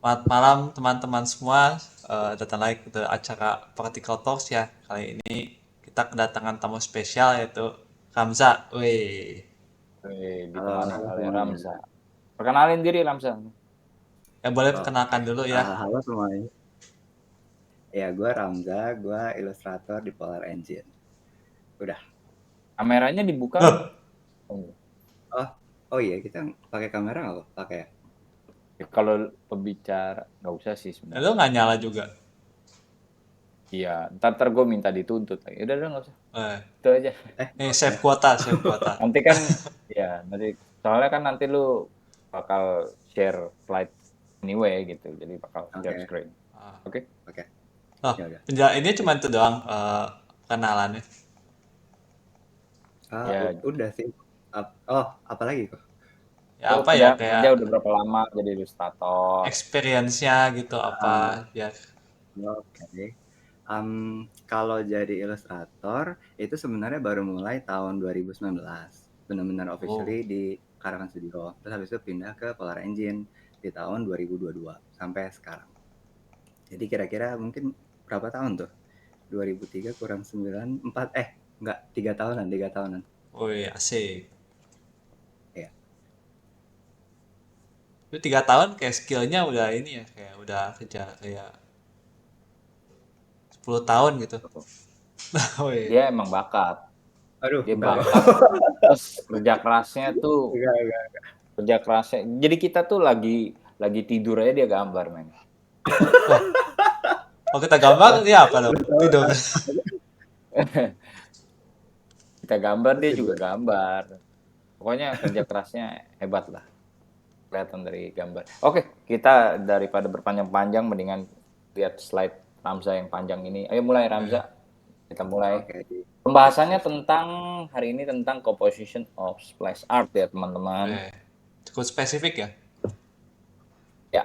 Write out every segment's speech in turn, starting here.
Selamat malam teman-teman semua. Datang lagi ke acara Practical Talks ya. Kali ini kita kedatangan tamu spesial yaitu Ramza. Wih. Halo, Ditemani halo oleh semuanya. Ramza. Perkenalin diri Ramza. Ya boleh Oh, oke. perkenalkan dulu ya. Halo semuanya. Ya, gue Ramza, gue ilustrator di Polar Engine. Udah. Kameranya dibuka nggak? Loh, Oh. Oh, oh iya, kita pakai kamera nggak kok? Pakai ya? Ya, kalau pembicara nggak usah sih itu sebenarnya. nggak nyala juga. Iya, ntar gue minta dituntut lagi. Udah nggak usah. Eh, Itu aja. Nggak nih usah save ya? kuota, save kuota. Nanti kan, ya nanti soalnya kan nanti lu bakal share slide anyway gitu. Jadi bakal share Oke, screen. Ah. Oke? oke. Oh, Ya udah. ini cuma itu doang kenalannya. Ya, Udah sih. Oh, apa lagi kok? Ya lu apa ya kerja kayak udah berapa lama jadi ilustrator? experience-nya gitu apa Ah, ya. oke. Kalau jadi ilustrator, itu sebenarnya baru mulai tahun 2019. Benar-benar Oh, officially di Karangan Studio. Terus habis itu pindah ke Polar Engine di tahun 2022 sampai sekarang. Jadi kira-kira mungkin berapa tahun tuh? 2003 kurang 9, 4, enggak, 3 tahunan, 3 tahunan. wih asik. Ya. Itu 3 tahun kayak skillnya udah ini ya kayak udah kerja kayak 10 tahun gitu. Wih. Dia emang bakat. Aduh, Dia enggak. bakat. Terus kerja kerasnya tuh Enggak. kerja kerasnya. Jadi kita tuh lagi tidur aja dia gambar, men. Wah, kalau kita gambar Wah, ya apa dong? lu tahu, Tidur. Kita gambar dia tidur. juga gambar. Pokoknya kerja kerasnya hebat lah. Kelihatan dari gambar. Oke, kita daripada berpanjang-panjang mendingan lihat slide Ramza yang panjang ini. Ayo mulai Eh, Ramza. Kita mulai. Oke, sip, Pembahasannya sip. tentang hari ini tentang composition of splash art ya teman-teman. eh, cukup spesifik ya. Ya,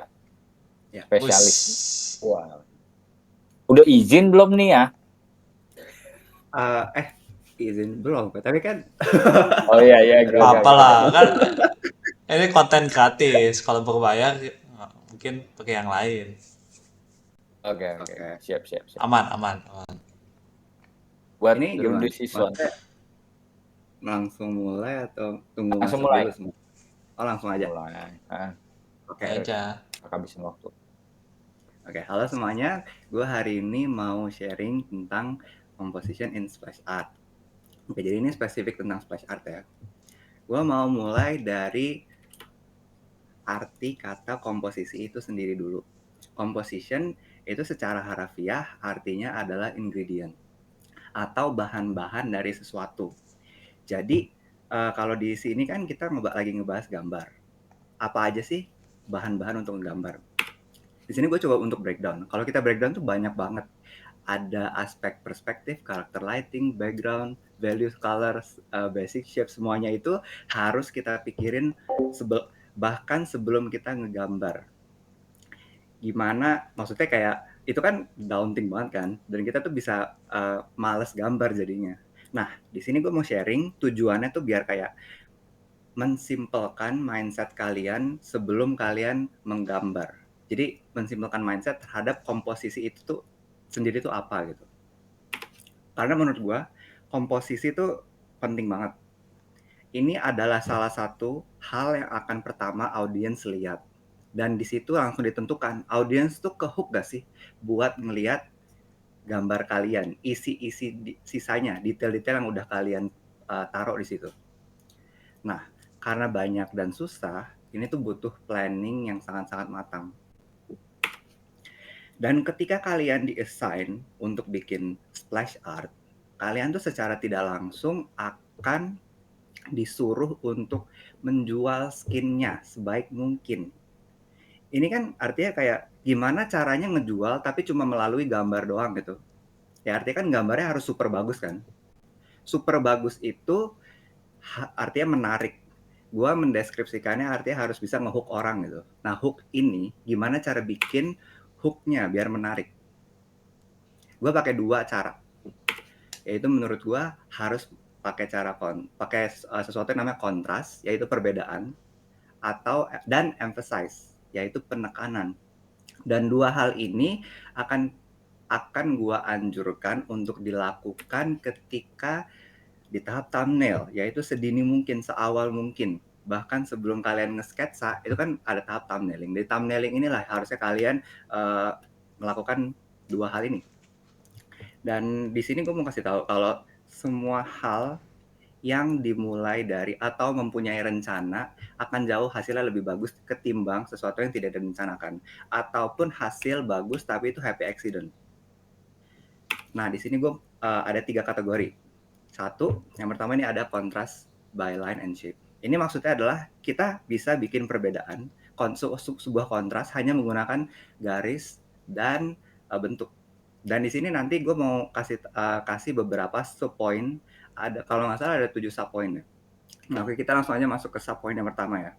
Ya. spesialis. Wus. Wah. Udah izin belum nih ya? Eh, eh, izin belum, tapi kan Oh iya aduh, Gak gak. apa lah kan ini konten gratis. Kalau berbayar mungkin pakai yang lain. Oke. oke. Siap. Aman, aman, aman. Buat Ini gimana? Rudy Sison. Maksudnya langsung mulai atau tunggu Langsung masuk mulai. dulu semua? Oh, langsung aja. Mulai. Oke. Mulai Biar aja. habisin waktu. Oke, halo semuanya. Gue hari ini mau sharing tentang composition in splash art. Oke, jadi ini spesifik tentang splash art ya. Gue mau mulai dari arti kata komposisi itu sendiri dulu. Composition itu secara harafiah artinya adalah ingredient atau bahan-bahan dari sesuatu. Jadi kalau di sini kan kita lagi ngebahas gambar. Apa aja sih bahan-bahan untuk gambar? Di sini gue coba untuk breakdown. Kalau kita breakdown tuh banyak banget. Ada aspek perspektif, karakter lighting, background, values, colors, basic shape, semuanya itu harus kita pikirin bahkan sebelum kita ngegambar. Gimana, maksudnya kayak itu kan daunting banget kan, dan kita tuh bisa males gambar jadinya. Nah, di sini gue mau sharing tujuannya tuh biar kayak mensimpelkan mindset kalian sebelum kalian menggambar. Jadi mensimpelkan mindset terhadap komposisi itu tuh sendiri tuh apa gitu. Karena menurut gua komposisi tuh penting banget. Ini adalah salah satu hal yang akan pertama audiens lihat. Dan di situ langsung ditentukan audiens tuh kehook gak sih buat ngelihat gambar kalian, isi-isi sisanya, detail-detail yang udah kalian taruh di situ. Nah, karena banyak dan susah, ini tuh butuh planning yang sangat-sangat matang. Dan ketika kalian di-assign untuk bikin splash art, kalian tuh secara tidak langsung akan disuruh untuk menjual skinnya sebaik mungkin. Ini kan artinya kayak gimana caranya ngejual tapi cuma melalui gambar doang gitu. Ya artinya kan gambarnya harus super bagus kan. Super bagus itu artinya menarik. Gua mendeskripsikannya artinya harus bisa ngehook orang gitu. Nah, hook ini gimana cara bikin hooknya biar menarik? Gue pakai 2 cara. Yaitu menurut gue harus pakai sesuatu yang namanya kontras, yaitu perbedaan, atau dan emphasize, yaitu penekanan. Dan dua hal ini akan gua anjurkan untuk dilakukan ketika di tahap thumbnail, yaitu sedini mungkin, seawal mungkin. Bahkan sebelum kalian nge-sketsa, itu kan ada tahap thumbnailing. Di thumbnailing inilah harusnya kalian melakukan dua hal ini. Dan di sini gue mau kasih tahu kalau semua hal yang dimulai dari atau mempunyai rencana akan jauh hasilnya lebih bagus ketimbang sesuatu yang tidak direncanakan. Ataupun hasil bagus tapi itu happy accident. Nah, di sini gue ada 3 kategori. Satu, yang pertama ini ada contrast by line and shape. Ini maksudnya adalah kita bisa bikin perbedaan sebuah kontras hanya menggunakan garis dan bentuk. Dan di sini nanti gue mau kasih beberapa subpoint. Ada, kalau nggak salah ada 7 subpoint ya. Nah, oke, kita langsung aja masuk ke subpoint yang pertama ya.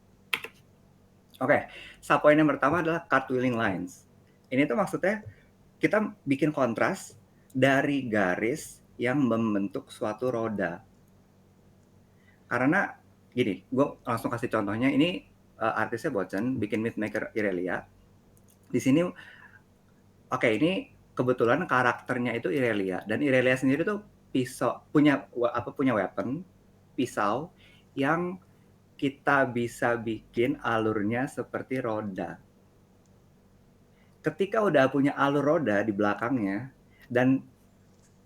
Oke, subpoint yang pertama adalah cartwheeling lines. Ini tuh maksudnya kita bikin kontras dari garis yang membentuk suatu roda. Karena gini, gue langsung kasih contohnya. Ini artisnya Bochen bikin Mythmaker Irelia. Di sini, oke, ini kebetulan karakternya itu Irelia, dan Irelia sendiri tuh punya weapon, pisau yang kita bisa bikin alurnya seperti roda. Ketika udah punya alur roda di belakangnya dan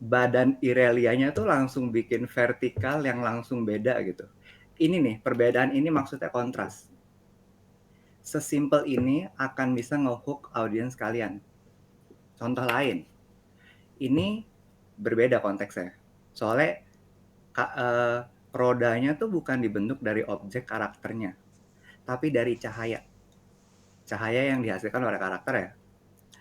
badan Irelianya tuh langsung bikin vertikal yang langsung beda gitu. Ini nih, perbedaan ini maksudnya kontras. Sesimpel ini akan bisa nge-hook audiens kalian. Contoh lain, ini berbeda konteksnya. Soalnya rodanya tuh bukan dibentuk dari objek karakternya, tapi dari cahaya. Cahaya yang dihasilkan oleh karakter ya.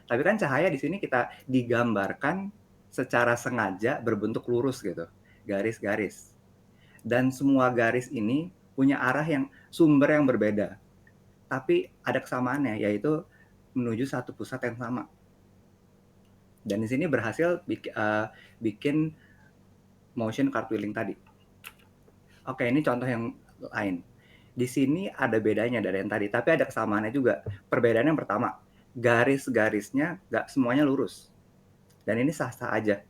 Tapi kan cahaya di sini kita digambarkan secara sengaja berbentuk lurus gitu, garis-garis. Dan semua garis ini punya arah yang sumber yang berbeda. Tapi ada kesamaannya, yaitu menuju satu pusat yang sama. Dan di sini berhasil bikin motion cartwheeling tadi. Oke, ini contoh yang lain. Di sini ada bedanya dari yang tadi, tapi ada kesamaannya juga. Perbedaan yang pertama, garis-garisnya nggak semuanya lurus. Dan ini sah-sah aja.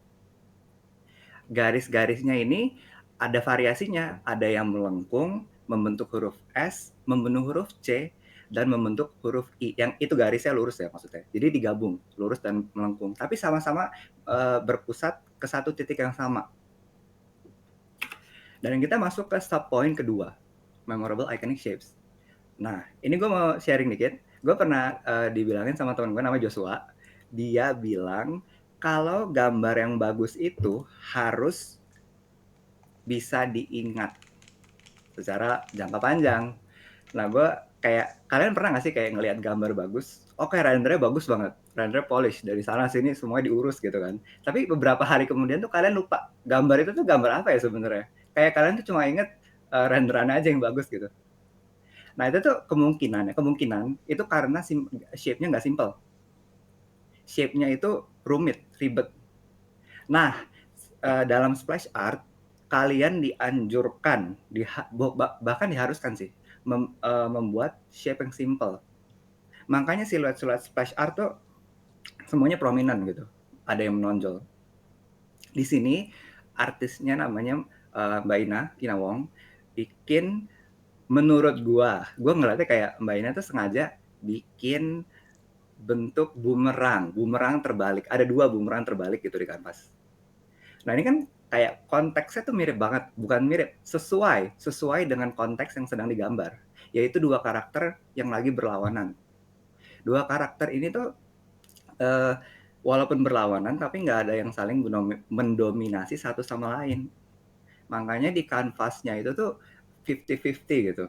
Garis-garisnya ini ada variasinya. Ada yang melengkung, membentuk huruf S, membentuk huruf C, dan membentuk huruf I. Yang itu garisnya lurus ya maksudnya. Jadi digabung, lurus dan melengkung. Tapi sama-sama berpusat ke satu titik yang sama. Dan kita masuk ke subpoint kedua, memorable iconic shapes. Nah, ini gue mau sharing dikit. Gue pernah dibilangin sama teman gue namanya Joshua. Dia bilang kalau gambar yang bagus itu harus bisa diingat secara jangka panjang. Nah, gue kayak, kalian pernah nggak sih kayak ngelihat gambar bagus? Oke, rendernya bagus banget, rendernya polish, dari sana sini semuanya diurus gitu kan. Tapi beberapa hari kemudian tuh kalian lupa gambar itu tuh gambar apa ya sebenarnya. Kayak kalian tuh cuma inget renderannya aja yang bagus gitu. Nah, itu tuh kemungkinan itu karena shape-nya nggak simple. Shape-nya itu rumit, ribet. Nah, dalam splash art, kalian dianjurkan, bahkan diharuskan sih, membuat shape yang simple. Makanya siluet-siluet splash art tuh semuanya prominent gitu. Ada yang menonjol. Di sini, artisnya namanya Mbak Ina Wong, bikin, menurut gua ngeliatnya kayak Mbak Ina tuh sengaja bikin bentuk bumerang terbalik. Ada 2 bumerang terbalik gitu di kanvas. Nah, ini kan kayak konteksnya tuh mirip banget, bukan mirip, sesuai dengan konteks yang sedang digambar, yaitu 2 karakter yang lagi berlawanan. 2 karakter ini tuh walaupun berlawanan tapi nggak ada yang saling mendominasi satu sama lain. Makanya di kanvasnya itu tuh 50-50 gitu.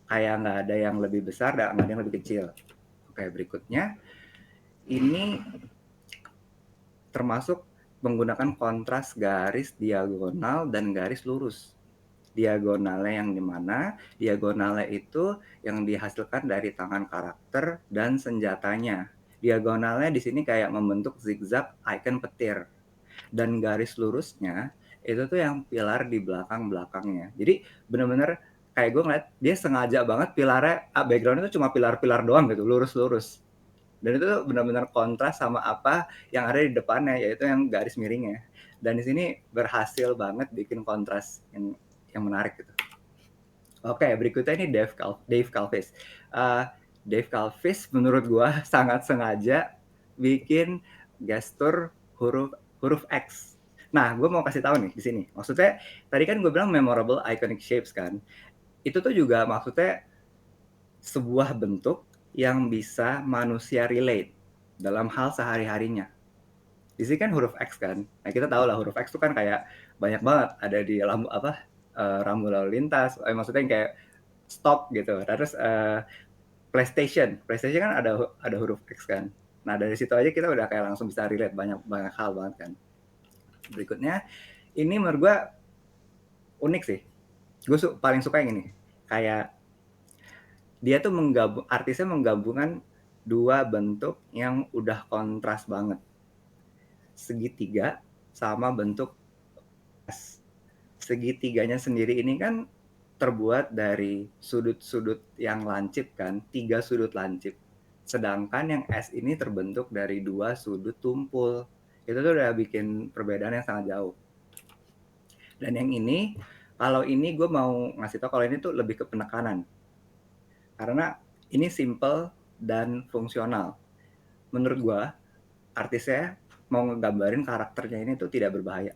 Kayak nggak ada yang lebih besar, nggak ada yang lebih kecil. Oke, berikutnya ini termasuk menggunakan kontras garis diagonal dan garis lurus. Diagonalnya yang dimana? Diagonalnya itu yang dihasilkan dari tangan karakter dan senjatanya. Diagonalnya di sini kayak membentuk zigzag icon petir. Dan garis lurusnya itu tuh yang pilar di belakang-belakangnya. Jadi bener-bener kayak gue ngeliat dia sengaja banget pilarnya, background itu cuma pilar-pilar doang gitu, lurus-lurus. Dan itu tuh benar-benar kontras sama apa yang ada di depannya, yaitu yang garis miringnya. Dan di sini berhasil banget bikin kontras yang menarik gitu. Oke, berikutnya ini Dave Calvis. Eh, Dave Calvis menurut gua sangat sengaja bikin gestur huruf huruf X. Nah, gue mau kasih tahu nih di sini. Maksudnya tadi kan gue bilang memorable iconic shapes kan. Itu tuh juga maksudnya sebuah bentuk yang bisa manusia relate dalam hal sehari-harinya. Di sini kan huruf X kan. Nah, kita tahu lah huruf X itu kan kayak banyak banget ada di rambu lalu lintas. Maksudnya yang kayak stop gitu. Terus PlayStation kan ada huruf X kan. Nah, dari situ aja kita udah kayak langsung bisa relate banyak banyak hal banget kan. Berikutnya ini menurut gue unik sih. Gue paling suka yang ini. Kayak dia tuh artisnya menggabungkan dua bentuk yang udah kontras banget. Segitiga sama bentuk S. Segitiganya sendiri ini kan terbuat dari sudut-sudut yang lancip kan, 3 sudut lancip. Sedangkan yang S ini terbentuk dari 2 sudut tumpul. Itu tuh udah bikin perbedaan yang sangat jauh. Dan yang ini, kalau ini gue mau ngasih tau kalau ini tuh lebih ke penekanan. Karena ini simple dan fungsional. Menurut gue, artisnya mau ngegambarin karakternya ini tuh tidak berbahaya.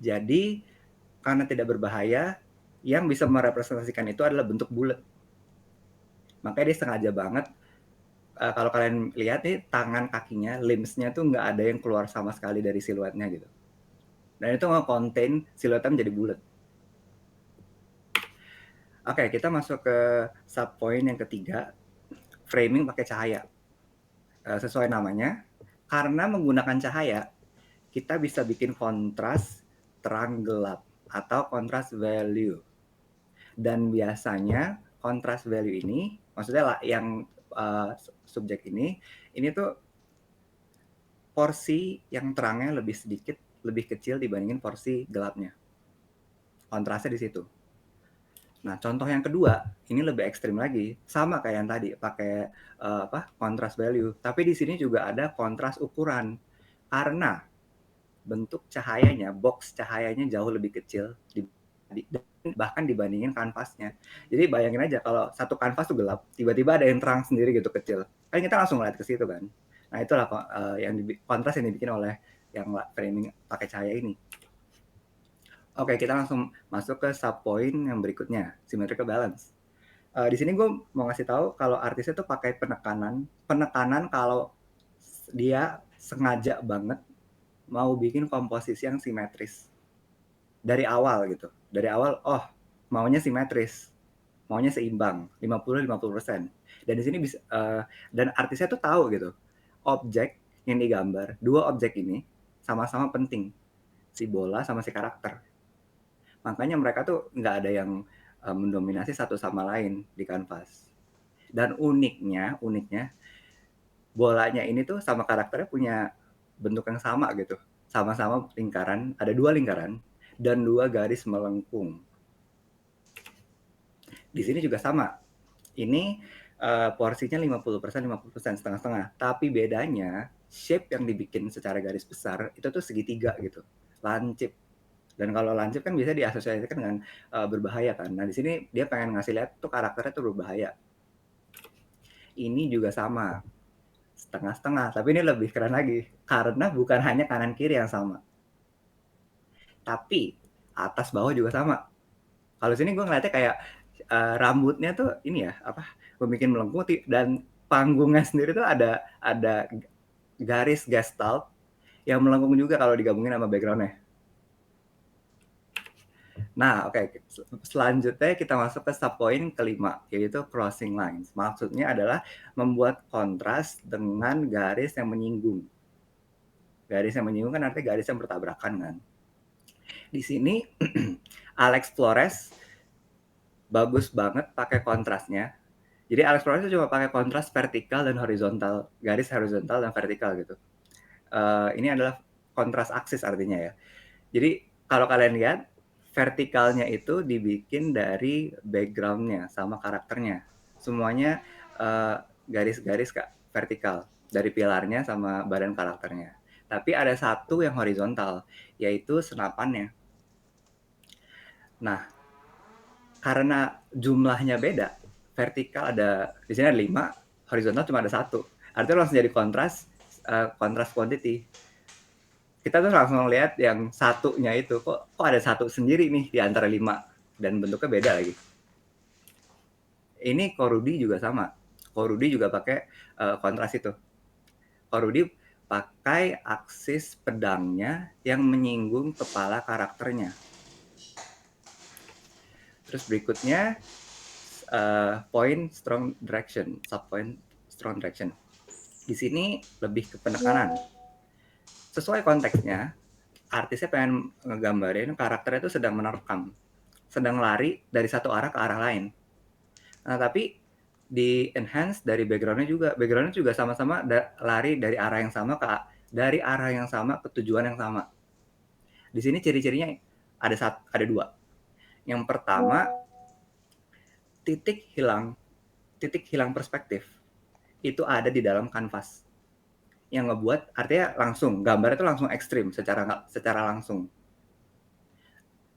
Jadi, karena tidak berbahaya, yang bisa merepresentasikan itu adalah bentuk bulat. Makanya dia sengaja banget, kalau kalian lihat nih tangan kakinya, limbs-nya tuh nggak ada yang keluar sama sekali dari siluetnya gitu. Dan itu nge-contain siluetnya menjadi bulat. Oke, kita masuk ke subpoint yang ketiga, framing pakai cahaya. Sesuai namanya, karena menggunakan cahaya, kita bisa bikin kontras terang gelap atau kontras value. Dan biasanya kontras value ini, maksudnya yang subjek ini tuh porsi yang terangnya lebih sedikit, lebih kecil dibandingin porsi gelapnya. Kontrasnya di situ. Nah, contoh yang kedua, ini lebih ekstrim lagi. Sama kayak yang tadi, pakai kontras value. Tapi di sini juga ada kontras ukuran. Karena bentuk cahayanya, box cahayanya jauh lebih kecil bahkan dibandingin kanvasnya. Jadi bayangin aja kalau satu kanvas tuh gelap, tiba-tiba ada yang terang sendiri gitu kecil. Kan kita langsung ngeliat ke situ kan. Nah, itulah kontras yang dibikin oleh yang framing pakai cahaya ini. Oke, kita langsung masuk ke subpoint yang berikutnya, symmetrical balance. Di sini gue mau ngasih tahu kalau artisnya tuh pakai penekanan kalau dia sengaja banget mau bikin komposisi yang simetris dari awal gitu. Dari awal, maunya simetris, maunya seimbang, 50-50%. Dan di sini bisa dan artisnya tuh tahu gitu, objek yang digambar, dua objek ini sama-sama penting, si bola sama si karakter. Makanya mereka tuh nggak ada yang mendominasi satu sama lain di kanvas. Dan uniknya bolanya ini tuh sama karakternya punya bentuk yang sama gitu. Sama-sama lingkaran, ada dua lingkaran dan dua garis melengkung. Di sini juga sama. Ini porsinya 50%, 50%, setengah-setengah. Tapi bedanya, shape yang dibikin secara garis besar itu tuh segitiga gitu. Lancip. Dan kalau lancip kan biasa diasosiasikan dengan berbahaya kan. Nah, di sini dia pengen ngasih lihat tuh karakternya tuh berbahaya. Ini juga sama. Setengah-setengah, tapi ini lebih keren lagi. Karena bukan hanya kanan kiri yang sama. Tapi atas bawah juga sama. Kalau sini gue ngeliatnya kayak rambutnya tuh ini ya, bikin melengkung dan panggungnya sendiri tuh ada garis gestalt yang melengkung juga kalau digabungin sama backgroundnya. Nah, oke. Selanjutnya kita masuk ke subpoint kelima, yaitu crossing lines. Maksudnya adalah membuat kontras dengan garis yang menyinggung. Garis yang menyinggung kan artinya garis yang bertabrakan kan. Di sini Alex Flores bagus banget pakai kontrasnya. Jadi Alex Flores itu cuma pakai kontras vertikal dan horizontal, garis horizontal dan vertikal gitu. Ini adalah kontras aksis artinya ya. Jadi kalau kalian lihat, vertikalnya itu dibikin dari background-nya sama karakternya. Semuanya garis-garis vertikal dari pilarnya sama badan karakternya. Tapi ada satu yang horizontal, yaitu senapannya. Nah, karena jumlahnya beda, vertikal di sini ada 5, horizontal cuma ada 1. Artinya langsung jadi kontras quantity. Kita tuh langsung lihat yang satunya itu, kok ada 1 sendiri nih di antara 5, dan bentuknya beda lagi. Ini Korudi juga sama. Korudi juga pakai kontras itu. Korudi pakai aksis pedangnya yang menyinggung kepala karakternya. Terus berikutnya point strong direction, subpoint strong direction. Di sini lebih ke penekanan. Sesuai konteksnya, artisnya pengen ngegambarin karakternya itu sedang menerkam, sedang lari dari satu arah ke arah lain. Nah, tapi di enhance dari backgroundnya juga sama-sama lari dari arah yang sama ke tujuan yang sama. Di sini ciri-cirinya ada 2. Yang pertama, titik hilang perspektif itu ada di dalam kanvas, yang ngebuat artinya langsung gambarnya itu langsung ekstrim secara langsung.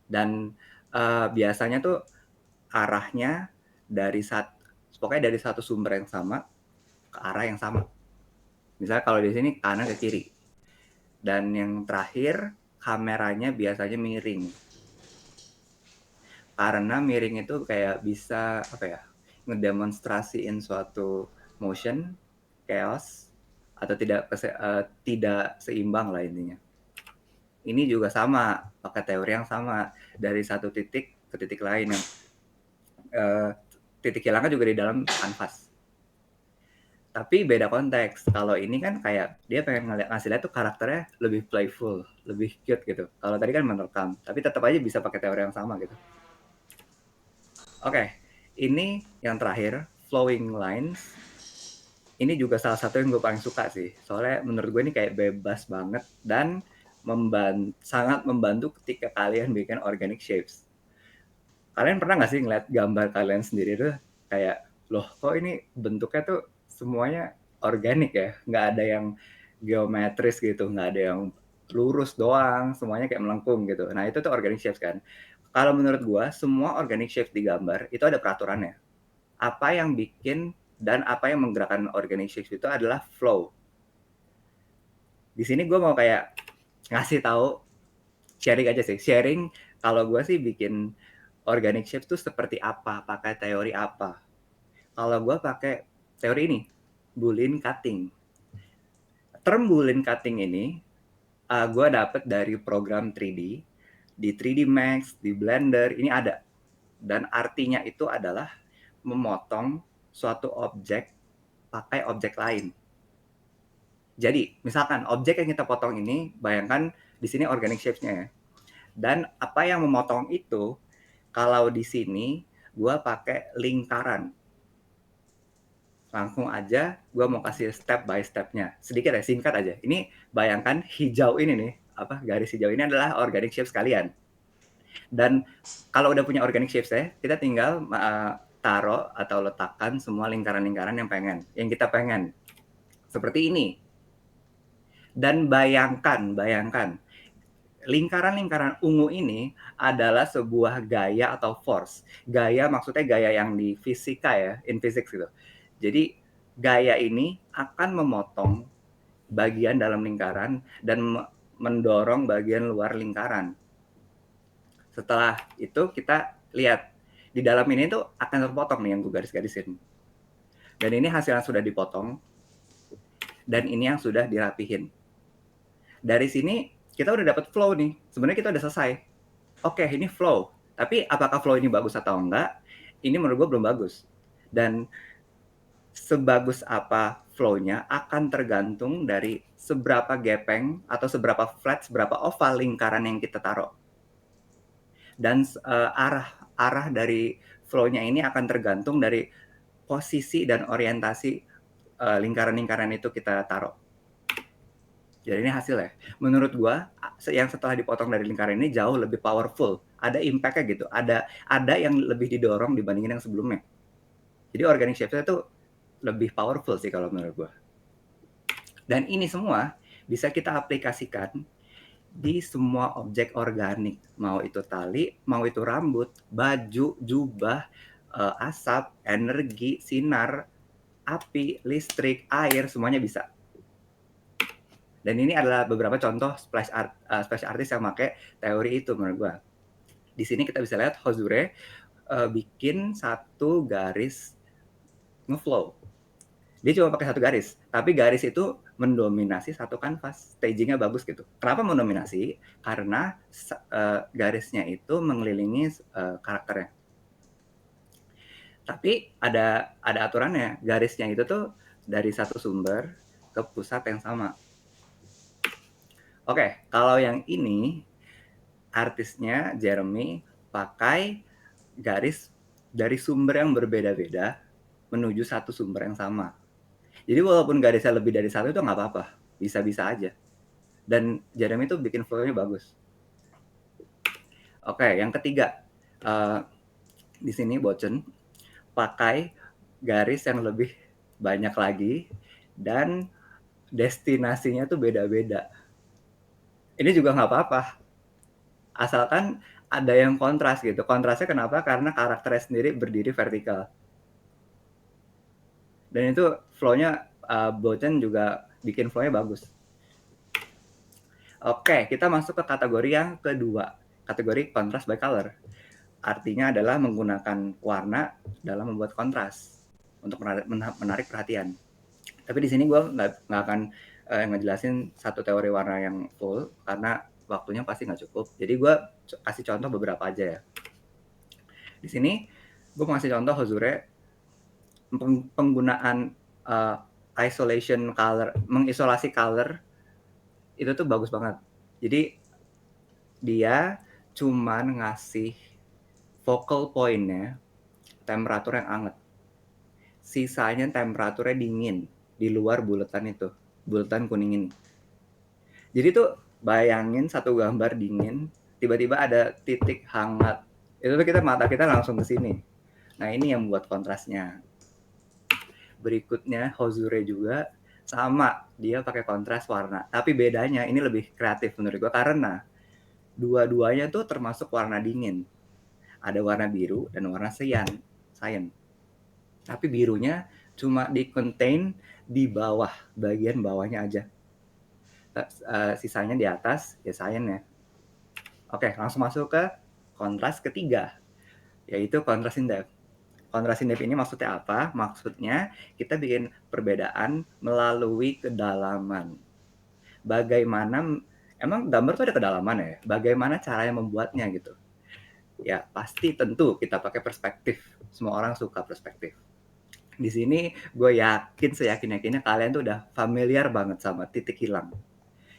Dan biasanya tuh arahnya pokoknya dari satu sumber yang sama ke arah yang sama. Misalnya kalau di sini kanan ke kiri. Dan yang terakhir, kameranya biasanya miring. Karena miring itu kayak bisa ngedemonstrasiin suatu motion, chaos, atau tidak seimbang lah intinya. Ini juga sama, pakai teori yang sama, dari satu titik ke titik lain, yang titik hilangnya juga di dalam kanvas. Tapi beda konteks. Kalau ini kan kayak dia pengen ngasih lihat tuh karakternya lebih playful, lebih cute gitu. Kalau tadi kan menerkam, tapi tetap aja bisa pakai teori yang sama gitu. Oke, ini yang terakhir, flowing lines. Ini juga salah satu yang gue paling suka sih. Soalnya menurut gue ini kayak bebas banget dan sangat membantu ketika kalian bikin organic shapes. Kalian pernah nggak sih ngeliat gambar kalian sendiri tuh kayak, loh kok ini bentuknya tuh semuanya organik ya? Nggak ada yang geometris gitu, nggak ada yang lurus doang, semuanya kayak melengkung gitu. Nah itu tuh organic shapes kan. Kalau menurut gue, semua organic shapes di gambar itu ada peraturannya. Apa yang bikin dan apa yang menggerakkan organic shapes itu adalah flow. Di sini gue mau kayak ngasih tahu, sharing aja sih. Sharing kalau gue sih bikin organic shapes itu seperti apa, pakai teori apa. Kalau gue pakai teori ini, Boolean cutting. Term Boolean cutting ini gue dapet dari program 3D, di 3D Max, di Blender, ini ada. Dan artinya itu adalah memotong suatu objek pakai objek lain. Jadi, misalkan objek yang kita potong ini, bayangkan di sini organic shapes-nya ya. Dan apa yang memotong itu, kalau di sini gue pakai lingkaran. Langsung aja gue mau kasih step by step-nya. Sedikit ya, singkat aja. Ini bayangkan hijau ini nih, garis hijau ini adalah organic shapes kalian. Dan kalau udah punya organic shapes ya, kita tinggal taruh atau letakkan semua lingkaran-lingkaran yang kita pengen. Seperti ini. Dan bayangkan, lingkaran-lingkaran ungu ini adalah sebuah gaya atau force. Gaya maksudnya gaya yang di fisika ya, in physics gitu. Jadi gaya ini akan memotong bagian dalam lingkaran dan mendorong bagian luar lingkaran. Setelah itu kita lihat di dalam ini tuh akan terpotong nih yang gue garis-garisin. Dan ini hasil yang sudah dipotong dan ini yang sudah dirapihin. Dari sini kita udah dapat flow nih. Sebenarnya kita udah selesai. Oke, ini flow. Tapi apakah flow ini bagus atau enggak? Ini menurut gue belum bagus. Dan sebagus apa flow-nya akan tergantung dari seberapa gepeng atau seberapa flat, seberapa oval lingkaran yang kita taruh. Dan arah dari flow-nya ini akan tergantung dari posisi dan orientasi lingkaran-lingkaran itu kita taruh. Jadi ini hasilnya. Menurut gua, yang setelah dipotong dari lingkaran ini jauh lebih powerful. Ada impact-nya gitu. Ada yang lebih didorong dibandingin yang sebelumnya. Jadi organic shapes-nya tuh lebih powerful sih kalau menurut gue. Dan ini semua bisa kita aplikasikan di semua objek organik, mau itu tali, mau itu rambut, baju, jubah, asap, energi, sinar, api, listrik, air, semuanya bisa. Dan ini adalah beberapa contoh splash artist yang pakai teori itu menurut gua. Di sini kita bisa lihat Hozure bikin satu garis ngeflow. Dia cuma pakai satu garis, tapi garis itu mendominasi satu kanvas, stagingnya bagus gitu. Kenapa mendominasi? Karena garisnya itu mengelilingi karakternya. Tapi ada aturannya, garisnya itu tuh dari satu sumber ke pusat yang sama. Oke, kalau yang ini artisnya Jeremy pakai garis dari sumber yang berbeda-beda menuju satu sumber yang sama. Jadi walaupun garisnya lebih dari satu itu nggak apa-apa, bisa-bisa aja. Dan Jeremy itu bikin flow-nya bagus. Oke, yang ketiga, di sini Bochen pakai garis yang lebih banyak lagi dan destinasinya tuh beda-beda. Ini juga nggak apa-apa, asalkan ada yang kontras gitu. Kontrasnya kenapa? Karena karakternya sendiri berdiri vertikal. Dan itu flow-nya Bochen juga bikin flow-nya bagus. Oke, kita masuk ke kategori yang kedua. Kategori contrast by color. Artinya adalah menggunakan warna dalam membuat kontras untuk menarik perhatian. Tapi di sini gue nggak akan ngejelasin satu teori warna yang full karena waktunya pasti nggak cukup. Jadi gue kasih contoh beberapa aja ya. Di sini gue mau kasih contoh Hozure penggunaan isolation color, mengisolasi color itu tuh bagus banget. Jadi dia cuman ngasih focal point-nya temperatur yang anget. Sisanya temperaturnya dingin di luar bulatan itu, bulatan kuning ini. Jadi tuh bayangin satu gambar dingin, tiba-tiba ada titik hangat. Itu tuh mata kita langsung ke sini. Nah, ini yang buat kontrasnya. Berikutnya Hozure juga sama, dia pakai kontras warna. Tapi bedanya ini lebih kreatif menurut gua karena dua-duanya tuh termasuk warna dingin. Ada warna biru dan warna cyan. Tapi birunya cuma di-contain di bawah, bagian bawahnya aja. Sisanya di atas ya cyan ya. Oke, langsung masuk ke kontras ketiga, yaitu contrast in depth. Contrast in depth ini maksudnya apa? Maksudnya kita bikin perbedaan melalui kedalaman. Bagaimana, emang gambar tuh ada kedalaman ya? Bagaimana caranya membuatnya gitu? Ya pasti tentu kita pakai perspektif. Semua orang suka perspektif. Di sini gue yakin seyakin-yakinnya kalian tuh udah familiar banget sama titik hilang.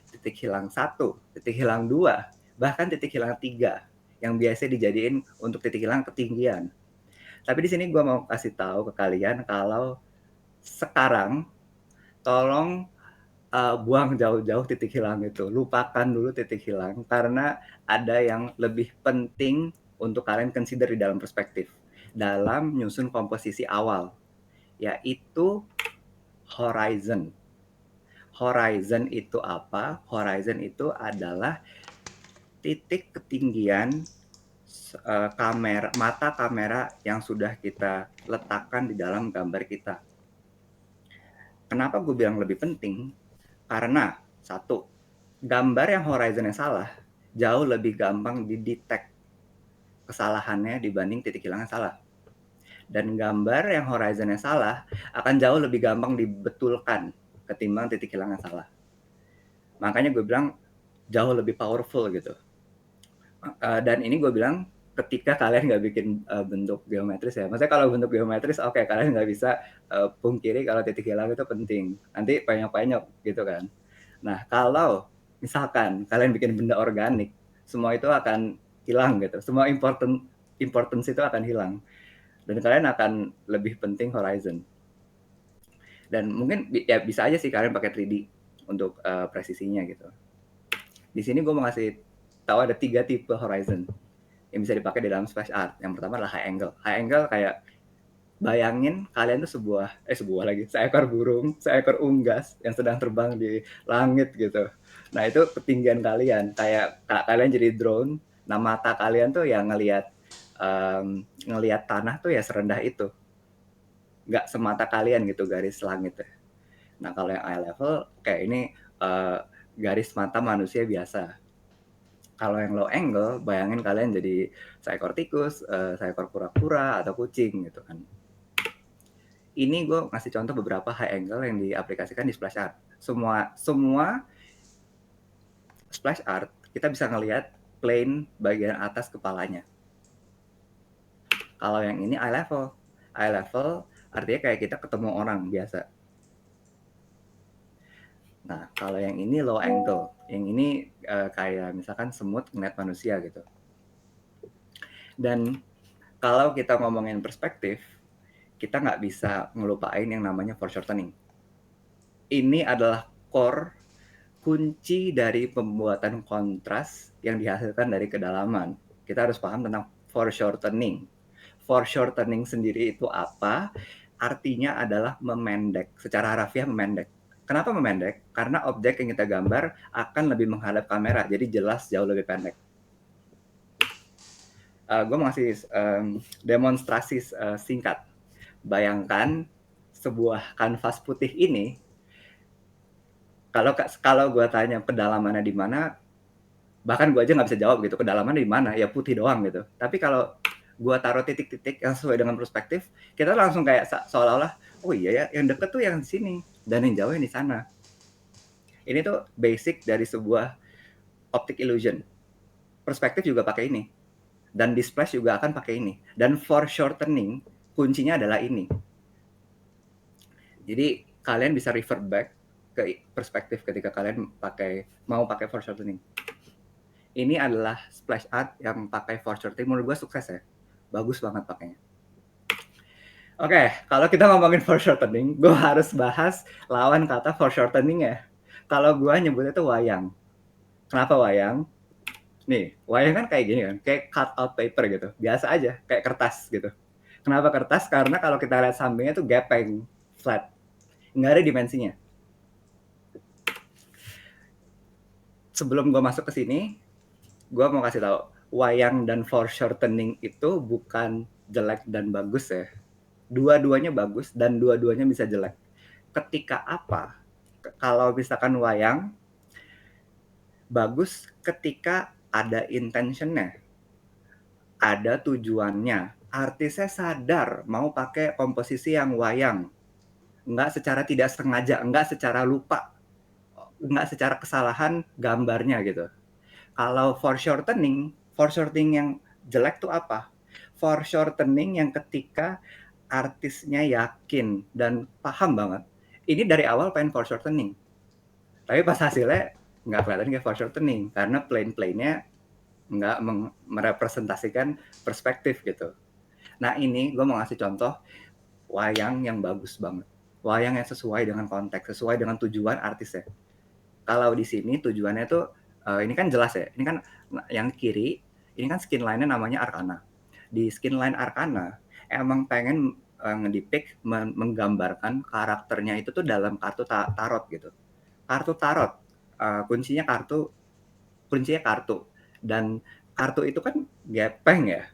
Titik hilang 1, titik hilang 2, bahkan titik hilang 3 yang biasa dijadiin untuk titik hilang ketinggian. Tapi di sini gue mau kasih tahu ke kalian kalau sekarang tolong buang jauh-jauh titik hilang itu. Lupakan dulu titik hilang karena ada yang lebih penting untuk kalian consider di dalam perspektif. Dalam nyusun komposisi awal, yaitu horizon. Horizon itu apa? Horizon itu adalah titik ketinggian mata kamera yang sudah kita letakkan di dalam gambar kita. Kenapa gue bilang lebih penting? Karena satu, gambar yang horizonnya salah jauh lebih gampang didetek kesalahannya dibanding titik hilangnya salah. Dan gambar yang horizonnya salah akan jauh lebih gampang dibetulkan ketimbang titik hilangnya salah. Makanya gue bilang jauh lebih powerful gitu. Dan ini gue bilang ketika kalian nggak bikin bentuk geometris ya. Maksudnya kalau bentuk geometris oke, kalian nggak bisa pungkiri kalau titik hilang itu penting. Nanti penyok-penyok gitu kan. Nah, kalau misalkan kalian bikin benda organik, semua itu akan hilang gitu. Semua importance itu akan hilang. Dan kalian akan lebih penting horizon. Dan mungkin ya bisa aja sih kalian pakai 3D untuk presisinya gitu. Di sini gue mau ngasih tahu ada 3 tipe horizon yang bisa dipakai di dalam splash art. Yang pertama adalah high angle. High angle kayak bayangin kalian tuh seekor burung, seekor unggas yang sedang terbang di langit gitu. Nah itu ketinggian kalian, kayak kalian jadi drone. Nah mata kalian tuh ya ngelihat tanah tuh ya serendah itu, nggak semata kalian gitu garis langitnya. Nah kalau yang eye level kayak ini garis mata manusia biasa. Kalau yang low angle, bayangin kalian jadi seekor tikus, seekor kura-kura atau kucing gitu kan. Ini gue ngasih contoh beberapa high angle yang diaplikasikan di splash art. Semua splash art kita bisa ngelihat plane bagian atas kepalanya. Kalau yang ini eye level artinya kayak kita ketemu orang biasa. Nah, kalau yang ini low angle, yang ini kayak misalkan semut ngeliat manusia gitu. Dan kalau kita ngomongin perspektif, kita nggak bisa ngelupain yang namanya foreshortening. Ini adalah core kunci dari pembuatan kontras yang dihasilkan dari kedalaman. Kita harus paham tentang foreshortening. Foreshortening sendiri itu apa? Artinya adalah memendek, secara harafiah memendek. Kenapa memendek? Karena objek yang kita gambar akan lebih menghadap kamera, jadi jelas jauh lebih pendek. Gue mau ngasih demonstrasi singkat. Bayangkan sebuah kanvas putih ini, kalau gue tanya kedalamannya di mana, bahkan gue aja nggak bisa jawab gitu, kedalamannya di mana, ya putih doang gitu. Tapi kalau gue taruh titik-titik yang sesuai dengan perspektif, kita langsung kayak seolah-olah, oh iya ya, yang deket tuh yang di sini, dan yang jauh yang di sana. Ini tuh basic dari sebuah optic illusion. Perspektif juga pakai ini. Dan di splash juga akan pakai ini. Dan foreshortening, kuncinya adalah ini. Jadi kalian bisa refer back ke perspektif ketika kalian mau pakai foreshortening. Ini adalah splash art yang pakai foreshortening. Menurut gue sukses ya. Bagus banget pakainya. Oke, kalau kita ngomongin foreshortening, gue harus bahas lawan kata foreshortening ya. Kalau gue nyebutnya tuh wayang. Kenapa wayang? Nih, wayang kan kayak gini kan, kayak cut out paper gitu. Biasa aja, kayak kertas gitu. Kenapa kertas? Karena kalau kita lihat sampingnya tuh gepeng, flat. Nggak ada dimensinya. Sebelum gue masuk ke sini, gue mau kasih tahu, wayang dan foreshortening itu bukan jelek dan bagus ya. Dua-duanya bagus dan dua-duanya bisa jelek. Ketika apa? Kalau misalkan wayang, bagus ketika ada intentionnya, ada tujuannya. Artisnya sadar mau pakai komposisi yang wayang. Nggak secara tidak sengaja, nggak secara lupa, nggak secara kesalahan gambarnya gitu. Kalau foreshortening yang jelek tuh apa? Foreshortening yang ketika artisnya yakin dan paham banget, ini dari awal pengen foreshortening. Tapi pas hasilnya nggak kelihatan kayak foreshortening, karena plane-nya nggak merepresentasikan perspektif gitu. Nah ini gue mau ngasih contoh wayang yang bagus banget. Wayang yang sesuai dengan konteks, sesuai dengan tujuan artisnya. Kalau di sini tujuannya tuh, ini kan jelas ya, ini kan yang kiri, ini kan skin line-nya namanya Arcana. Di skin line Arcana, emang pengen ngedepict, menggambarkan karakternya itu tuh dalam kartu tarot gitu. Kartu tarot, kuncinya kartu. Dan kartu itu kan gepeng ya,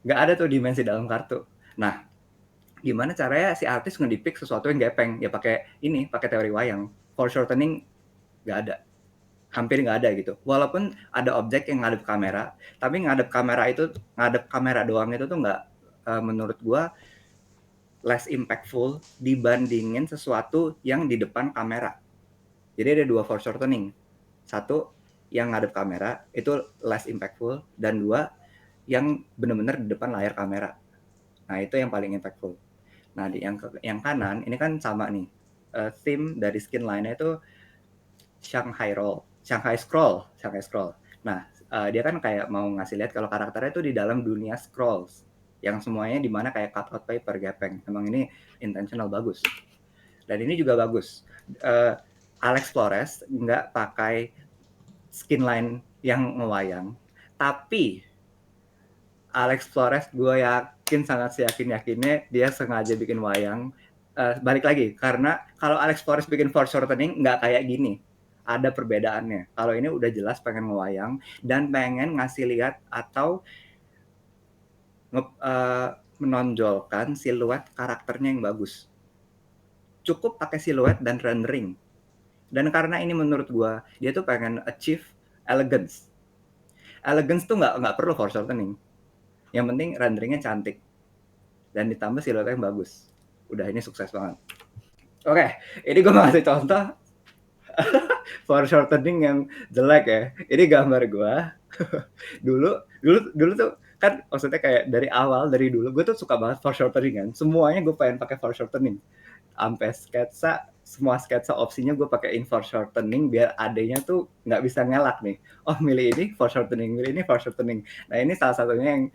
nggak ada tuh dimensi dalam kartu. Nah, gimana caranya si artis ngedepict sesuatu yang gepeng? Ya pakai teori wayang. Foreshortening nggak ada, hampir nggak ada gitu. Walaupun ada objek yang ngadep kamera, tapi ngadep kamera doang itu tuh nggak, menurut gua less impactful dibandingin sesuatu yang di depan kamera. Jadi ada dua foreshortening. Satu, yang ngadep kamera itu less impactful, dan dua, yang benar-benar di depan layar kamera. Nah, itu yang paling impactful. Nah, di yang kanan ini kan sama nih. Theme dari skin line-nya itu Shanghai Scroll. Nah, dia kan kayak mau ngasih lihat kalau karakternya itu di dalam dunia scrolls, yang semuanya di mana kayak cut out paper gepeng. Emang ini intentional bagus. Dan ini juga bagus. Alex Flores nggak pakai skin line yang ngewayang, tapi Alex Flores gue sangat seyakin-yakinnya dia sengaja bikin wayang. Balik lagi, karena kalau Alex Forrest bikin foreshortening nggak kayak gini. Ada perbedaannya. Kalau ini udah jelas pengen ngewayang dan pengen ngasih lihat atau menonjolkan siluet karakternya yang bagus. Cukup pakai siluet dan rendering. Dan karena ini menurut gua, dia tuh pengen achieve elegance. Elegance tuh nggak perlu foreshortening. Yang penting renderingnya cantik. Dan ditambah siluetnya yang bagus. Udah, ini sukses banget. Oke, ini gue mau kasih contoh foreshortening yang jelek ya. Ini gambar gue. dulu tuh kan maksudnya kayak dari awal, dari dulu gue tuh suka banget foreshortening kan. Semuanya gue pengen pakai foreshortening. Sampai sketsa, semua sketsa opsinya gue pakein foreshortening biar adanya tuh nggak bisa ngelak nih. Oh, milih ini foreshortening, milih ini foreshortening. Nah, ini salah satunya yang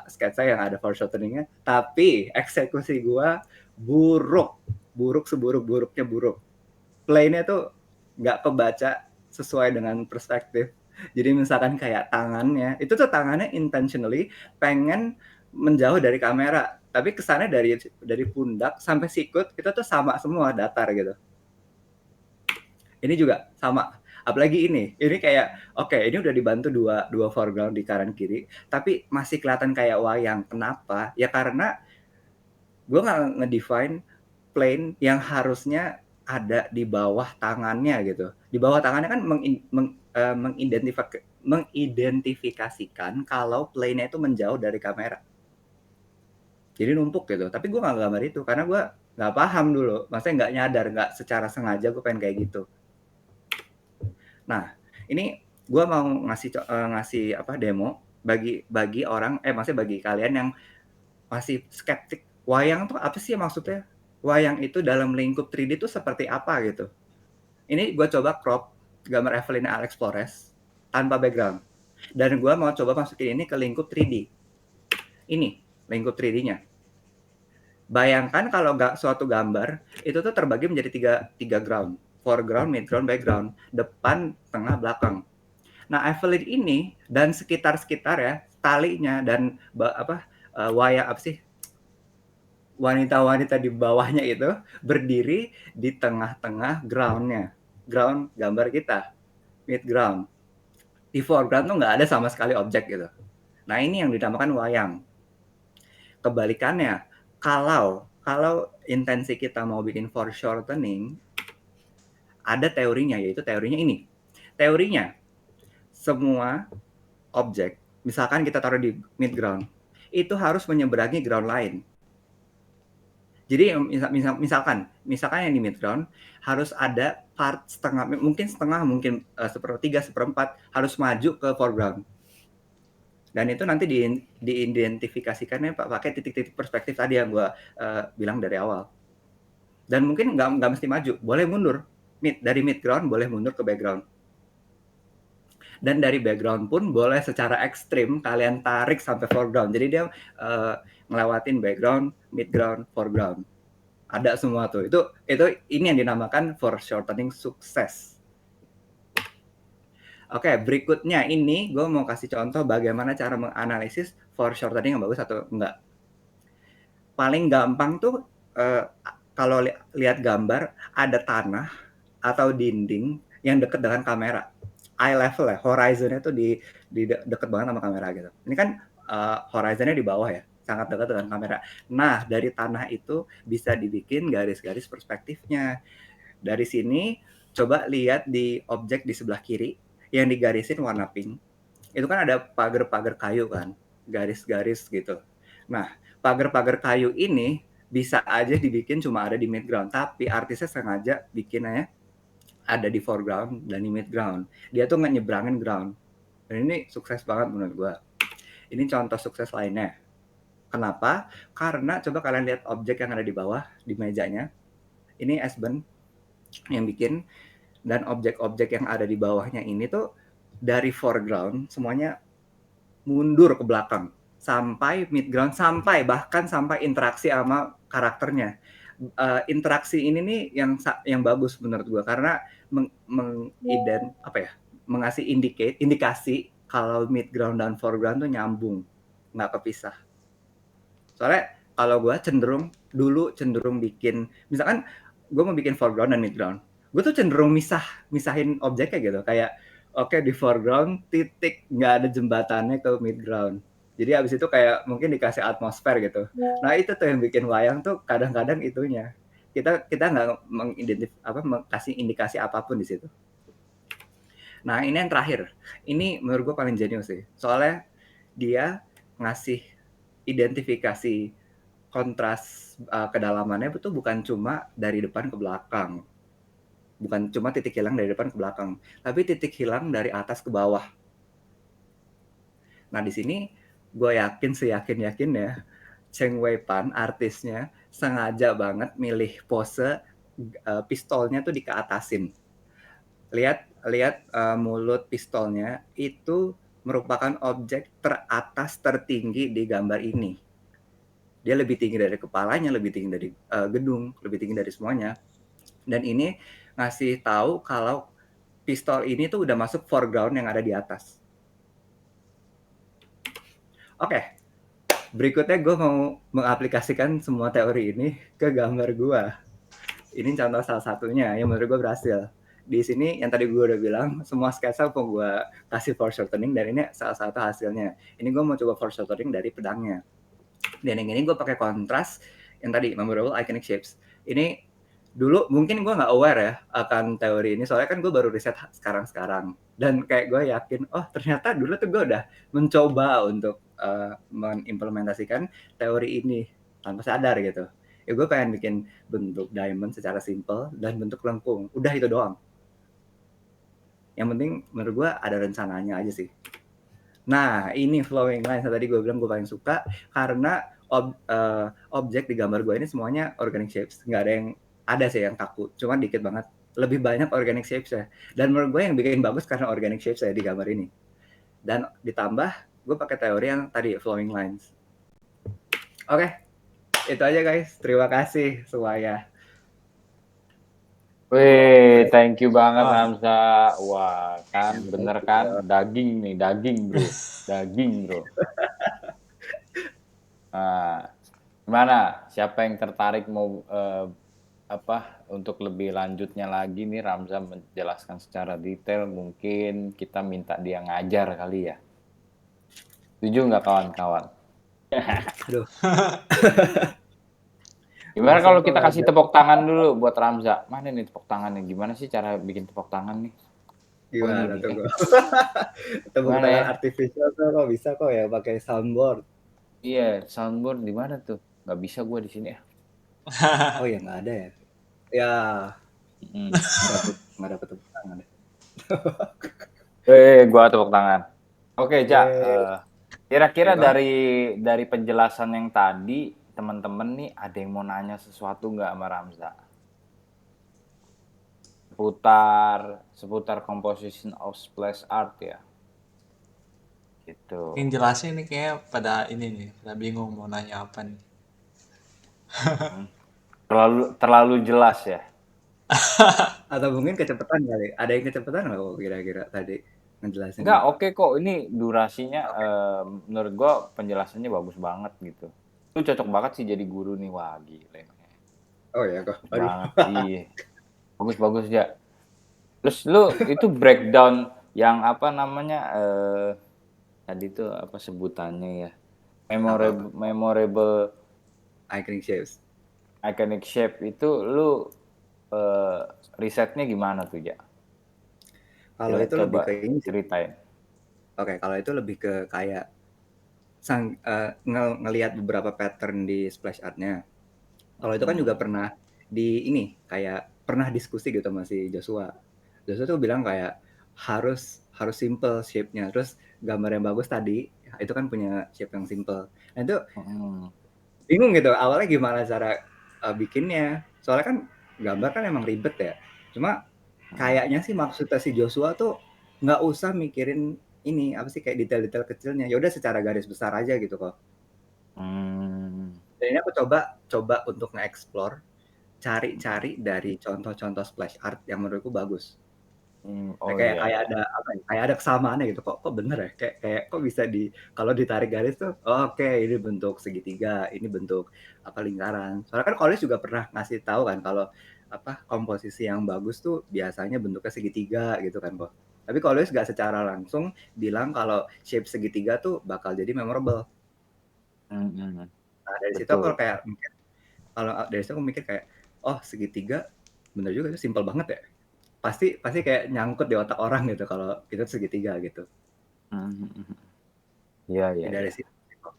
sketsa yang ada foreshorteningnya. Tapi eksekusi gue buruk seburuk-buruknya buruk. Play-nya tuh nggak kebaca sesuai dengan perspektif. Jadi misalkan kayak tangannya, itu tuh tangannya intentionally pengen menjauh dari kamera, tapi kesannya dari pundak sampai sikut itu tuh sama semua, datar gitu. Ini juga sama. Apalagi ini kayak oke, ini udah dibantu dua foreground di kanan kiri, tapi masih kelihatan kayak wayang. Kenapa? Ya karena gue nggak ngedefine plane yang harusnya ada di bawah tangannya gitu. Di bawah tangannya kan mengidentifikasikan kalau plane-nya itu menjauh dari kamera. Jadi numpuk gitu. Tapi gue nggak gambar itu karena gue nggak paham dulu. Maksudnya nggak nyadar, nggak secara sengaja gue pengen kayak gitu. Nah, ini gue mau ngasih demo bagi orang, maksudnya bagi kalian yang masih skeptik. Wayang tuh apa sih maksudnya? Wayang itu dalam lingkup 3D itu seperti apa gitu. Ini gue coba crop gambar Evelyn Alex Flores tanpa background. Dan gue mau coba masukin ini ke lingkup 3D. Ini lingkup 3D-nya. Bayangkan kalau suatu gambar itu tuh terbagi menjadi tiga ground. Foreground, midground, background. Depan, tengah, belakang. Nah, Evelyn ini dan sekitar-sekitar ya, talinya dan wayang apa sih? Wanita-wanita di bawahnya itu berdiri di tengah-tengah ground-nya. Ground gambar kita, midground. Di foreground tuh nggak ada sama sekali objek gitu. Nah, ini yang dinamakan wayang. Kebalikannya, kalau intensi kita mau bikin foreshortening, ada teorinya, yaitu teorinya ini. Teorinya, semua objek, misalkan kita taruh di midground, itu harus menyeberangi ground lain. Jadi misalkan yang di midground harus ada part setengah, mungkin sepertiga, seperempat harus maju ke foreground. Dan itu nanti diidentifikasikannya pakai titik-titik perspektif tadi yang gue bilang dari awal. Dan mungkin nggak mesti maju, boleh mundur. Dari midground boleh mundur ke background. Dan dari background pun boleh secara ekstrim kalian tarik sampai foreground. Jadi dia ngelewatin background, midground, foreground. Ada semua tuh. Itu ini yang dinamakan foreshortening sukses. Oke, berikutnya ini gue mau kasih contoh bagaimana cara menganalisis foreshortening yang bagus atau enggak. Paling gampang tuh kalau lihat gambar ada tanah atau dinding yang dekat dengan kamera. Eye level ya, horizonnya tuh di deket banget sama kamera gitu. Ini kan horizonnya di bawah ya, sangat dekat dengan kamera. Nah, dari tanah itu bisa dibikin garis-garis perspektifnya. Dari sini, coba lihat di objek di sebelah kiri yang digarisin warna pink. Itu kan ada pagar-pagar kayu kan, garis-garis gitu. Nah, pagar-pagar kayu ini bisa aja dibikin cuma ada di midground, tapi artisnya sengaja bikinnya ada di foreground dan di midground. Dia tuh nyebrangin ground. Dan ini sukses banget menurut gue. Ini contoh sukses lainnya. Kenapa? Karena coba kalian lihat objek yang ada di bawah, di mejanya. Ini Esben yang bikin. Dan objek-objek yang ada di bawahnya ini tuh dari foreground semuanya mundur ke belakang. Sampai midground, bahkan sampai interaksi sama karakternya. Interaksi ini nih yang bagus menurut gue karena mengasih indikasi kalau midground dan foreground tuh nyambung, nggak kepisah. Soalnya kalau gue dulu cenderung bikin, misalkan gue mau bikin foreground dan midground, gue tuh cenderung misahin objeknya gitu, kayak oke di foreground titik nggak ada jembatannya ke midground. Jadi abis itu kayak mungkin dikasih atmosfer gitu. Nah itu tuh yang bikin wayang tuh kadang-kadang itunya kita nggak kasih indikasi apapun di situ. Nah ini yang terakhir, ini menurut gue paling jenius sih, soalnya dia ngasih identifikasi kontras kedalamannya itu bukan cuma dari depan ke belakang, bukan cuma titik hilang dari depan ke belakang, tapi titik hilang dari atas ke bawah. Nah di sini gue seyakin-yakinnya Cheng Wei Pan artisnya sengaja banget milih pose pistolnya tuh dikeatasin. Lihat mulut pistolnya itu merupakan objek teratas tertinggi di gambar ini. Dia lebih tinggi dari kepalanya, lebih tinggi dari gedung, lebih tinggi dari semuanya. Dan ini ngasih tahu kalau pistol ini tuh udah masuk foreground yang ada di atas. Oke, berikutnya gue mau mengaplikasikan semua teori ini ke gambar gue. Ini contoh salah satunya yang menurut gue berhasil. Di sini yang tadi gue udah bilang, semua sketsa mau gue kasih foreshortening, dan ini salah satu hasilnya. Ini gue mau coba foreshortening dari pedangnya. Dan yang ini gue pakai kontras yang tadi memorable iconic shapes. Ini dulu mungkin gue nggak aware ya akan teori ini, soalnya kan gue baru riset sekarang, dan kayak gue yakin oh ternyata dulu tuh gue udah mencoba untuk mengimplementasikan teori ini tanpa sadar gitu. Ya gue pengen bikin bentuk diamond secara simple dan bentuk lengkung, udah itu doang. Yang penting menurut gue ada rencananya aja sih. Nah, ini flowing lines tadi gue bilang gue paling suka karena objek di gambar gue ini semuanya organic shapes. Nggak ada sih yang kaku, cuma dikit banget. Lebih banyak organic shapes ya. Dan menurut gue yang bikin bagus karena organic shapes ya di gambar ini. Dan ditambah gue pakai teori yang tadi flowing lines. Oke, itu aja guys. Terima kasih semuanya. Wih, thank you banget Wah. Hamza. Wah, kan bener kan? Daging nih, daging bro. Daging bro. Nah, gimana? Siapa yang tertarik mau untuk lebih lanjutnya lagi nih Ramza menjelaskan secara detail, mungkin kita minta dia ngajar kali ya. Setuju nggak kawan-kawan? Aduh. Gimana kalau Simple kita kasih aja. tepuk tangan dulu buat Ramza? Mana nih tepuk tangannya? Gimana sih cara bikin tepuk tangan nih? Oh, ini Gimana nih. tuh gue? Tepuk Gimana tangan ya? artificial tuh kok bisa kok ya pakai soundboard. Iya, soundboard di mana tuh? Nggak bisa gue di sini ya. Oh ya nggak ada ya. Ya Hmm. nggak dapet tepuk tangan deh. Gua tepuk tangan. Oke, Ja. Kira-kira Apa? dari penjelasan yang tadi, teman-teman nih ada yang mau nanya sesuatu nggak sama Ramza? Seputar composition of splash art ya. Gitu. Yang jelasin nih kayak pada ini nih, pada bingung mau nanya apa nih. Terlalu jelas ya. Atau mungkin kecepatan kali. Ada yang kecepatan nggak kok kira-kira tadi ngejelasinnya? Enggak, oke kok. Ini durasinya menurut gua penjelasannya bagus banget gitu. Lu cocok banget sih jadi guru nih. Wah, gila. Oh ya kok. Aduh. Banget. Iya. Bagus ya. Terus lu itu breakdown yang apa namanya tadi tuh apa sebutannya ya? Memorable Iconic shapes. iconic shape itu lu risetnya gimana tuh, Ja? Kalau itu lebih Coba ke ini sih. ceritain. Oke, kalau itu lebih ke kayak ngelihat beberapa pattern di splash art-nya. Kalau itu kan juga pernah pernah diskusi gitu sama si Joshua. Joshua tuh bilang kayak harus simple shape-nya. Terus gambar yang bagus tadi itu kan punya shape yang simple. Nah itu bingung gitu awalnya gimana cara bikinnya. Soalnya kan gambar kan emang ribet ya. Cuma kayaknya sih maksudnya si Joshua tuh nggak usah mikirin ini apa sih kayak detail-detail kecilnya. Ya udah secara garis besar aja gitu kok. Dan ini aku coba untuk nge-explore, cari-cari dari contoh-contoh splash art yang menurutku bagus. Oh Kayak iya kayak iya. ada apa ya, kayak ada kesamaannya gitu, kok kok bener ya? Kayak kok bisa kalau ditarik garis tuh, oh, oke ini bentuk segitiga, ini bentuk apa lingkaran. Soalnya kan Collins juga pernah ngasih tahu kan kalau apa komposisi yang bagus tuh biasanya bentuknya segitiga gitu kan, kok. Tapi Collins nggak secara langsung bilang kalau shape segitiga tuh bakal jadi memorable. Mhm, Nah, dari situ aku betul. kayak mikir, kalau dari situ aku mikir kayak, oh segitiga bener juga itu simpel banget ya. Pasti pasti kayak nyangkut di otak orang gitu kalau itu segitiga gitu. Mhm mhm. Iya Ya iya dari iya. situ sih kok.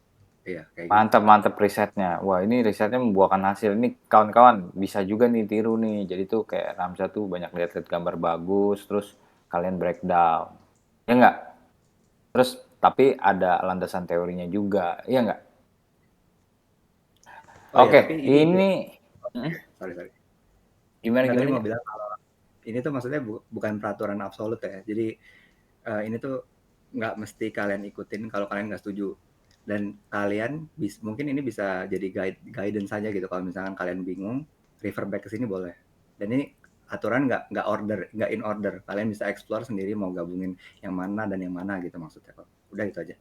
Iya kayak gitu. Mantap mantap risetnya. Wah, ini risetnya membuahkan hasil. Ini kawan-kawan bisa juga nih tiru nih. Jadi tuh kayak Ramsa tuh banyak lihat-lihat gambar bagus, terus kalian breakdown. Ya nggak? Terus tapi ada landasan teorinya juga, iya nggak? Oh iya Oke, tapi ini ini mhm, oke, sorry sorry. gimana Nggak, tadi gimana, mau Ja? bilang kalau ini tuh maksudnya bukan peraturan absolut ya. Jadi ini tuh nggak mesti kalian ikutin kalau kalian nggak setuju. Dan kalian mungkin ini bisa jadi guidance saja gitu. Kalau misalkan kalian bingung, refer back ke sini boleh. Dan ini aturan nggak in order. Kalian bisa explore sendiri mau gabungin yang mana dan yang mana gitu maksudnya kok. Udah itu aja.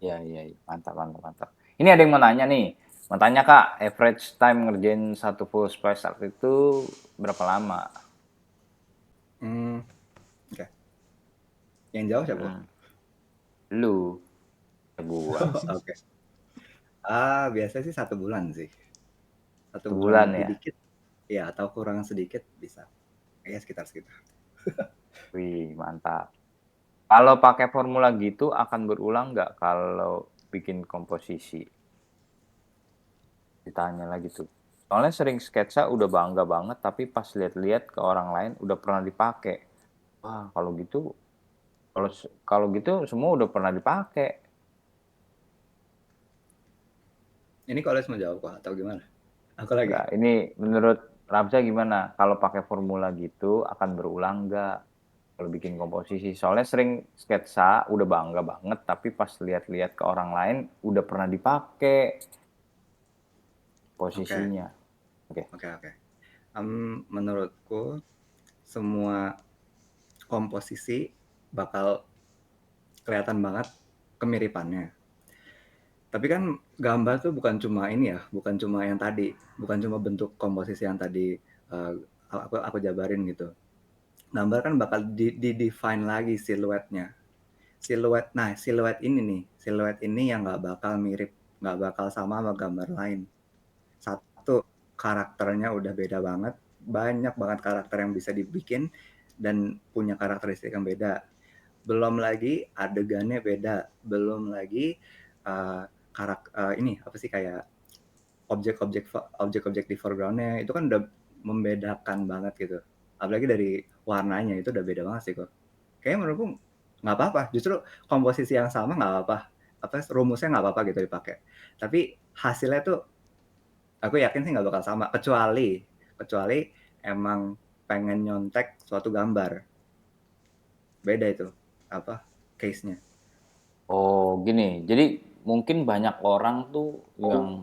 Iya iya iya, mantap mantap mantap. Ini ada yang mau nanya nih, mau tanya Kak, average time ngerjain satu full splash art itu berapa lama? Hmm, oke. Yang jauh siapa? Hmm, lu, gua. Oke. Biasanya sih 1 bulan sih. 1 bulan Sebulan lebih ya? dikit, ya atau kurang sedikit bisa. Ya sekitar-sekitar. Wih, mantap. Kalau pakai formula gitu akan berulang nggak kalau bikin komposisi? Ditanya lagi tuh. Soalnya sering sketsa udah bangga banget, tapi pas lihat-lihat ke orang lain udah pernah dipakai. Wah, kalau gitu semua udah pernah dipakai. Ini kalau mau jawab kok atau gimana? Aku lagi. Nggak, ini menurut Ramsa gimana? Kalau pakai formula gitu akan berulang nggak? Kalau bikin komposisi. Soalnya sering sketsa udah bangga banget, tapi pas lihat-lihat ke orang lain udah pernah dipakai Oke, posisinya. Oke. oke, oke. Menurutku semua komposisi bakal kelihatan banget kemiripannya. Tapi kan gambar tuh bukan cuma ini ya, bukan cuma yang tadi, bukan cuma bentuk komposisi yang tadi uh, aku jabarin gitu. Gambar kan bakal di-define lagi siluetnya. Siluet ini yang nggak bakal mirip, nggak bakal sama gambar lain. Satu, karakternya udah beda banget, banyak banget karakter yang bisa dibikin dan punya karakteristik yang beda. Belum lagi adegannya beda, belum lagi ini apa sih kayak objek-objek di foregroundnya itu kan udah membedakan banget gitu. Apalagi dari warnanya itu udah beda banget sih kok. Kayaknya menurutku nggak apa-apa, justru komposisi yang sama nggak apa-apa, apa rumusnya nggak apa-apa gitu dipakai. Tapi hasilnya tuh aku yakin sih nggak bakal sama, kecuali kecuali emang pengen nyontek suatu gambar. Beda itu, apa, case-nya. Oh, gini. Jadi mungkin banyak orang tuh yang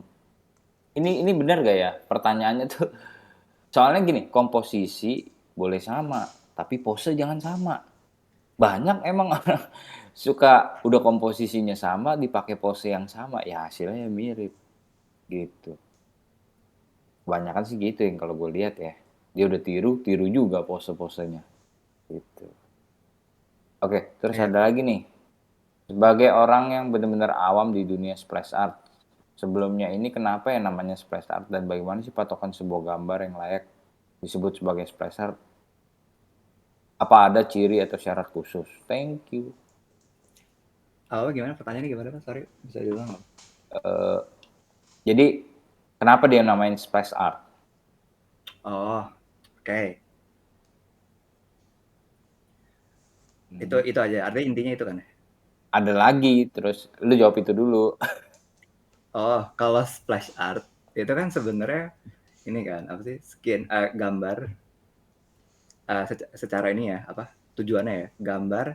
ini benar gak ya? Pertanyaannya tuh soalnya gini, komposisi boleh sama, tapi pose jangan sama. Banyak emang orang suka udah komposisinya sama, dipakai pose yang sama, ya hasilnya mirip gitu. Kebanyakan sih gitu yang kalau gue lihat ya. Dia udah tiru, tiru juga pose-posenya gitu. Oke, terus Iya. ada lagi nih. Sebagai orang yang benar-benar awam di dunia splash art, sebelumnya ini kenapa yang namanya splash art dan bagaimana sih patokan sebuah gambar yang layak disebut sebagai splash art? Apa ada ciri atau syarat khusus? Thank you. Oh, gimana pertanyaannya gimana Pak? Sorry, bisa diulang nggak? Jadi kenapa dia namain splash art? Oh, oke. Itu Hmm. itu aja. Artinya intinya itu kan ya? Ada lagi, terus lu jawab itu dulu. Oh, kalau splash art itu kan sebenarnya ini kan apa sih gambar secara ini ya apa tujuannya ya gambar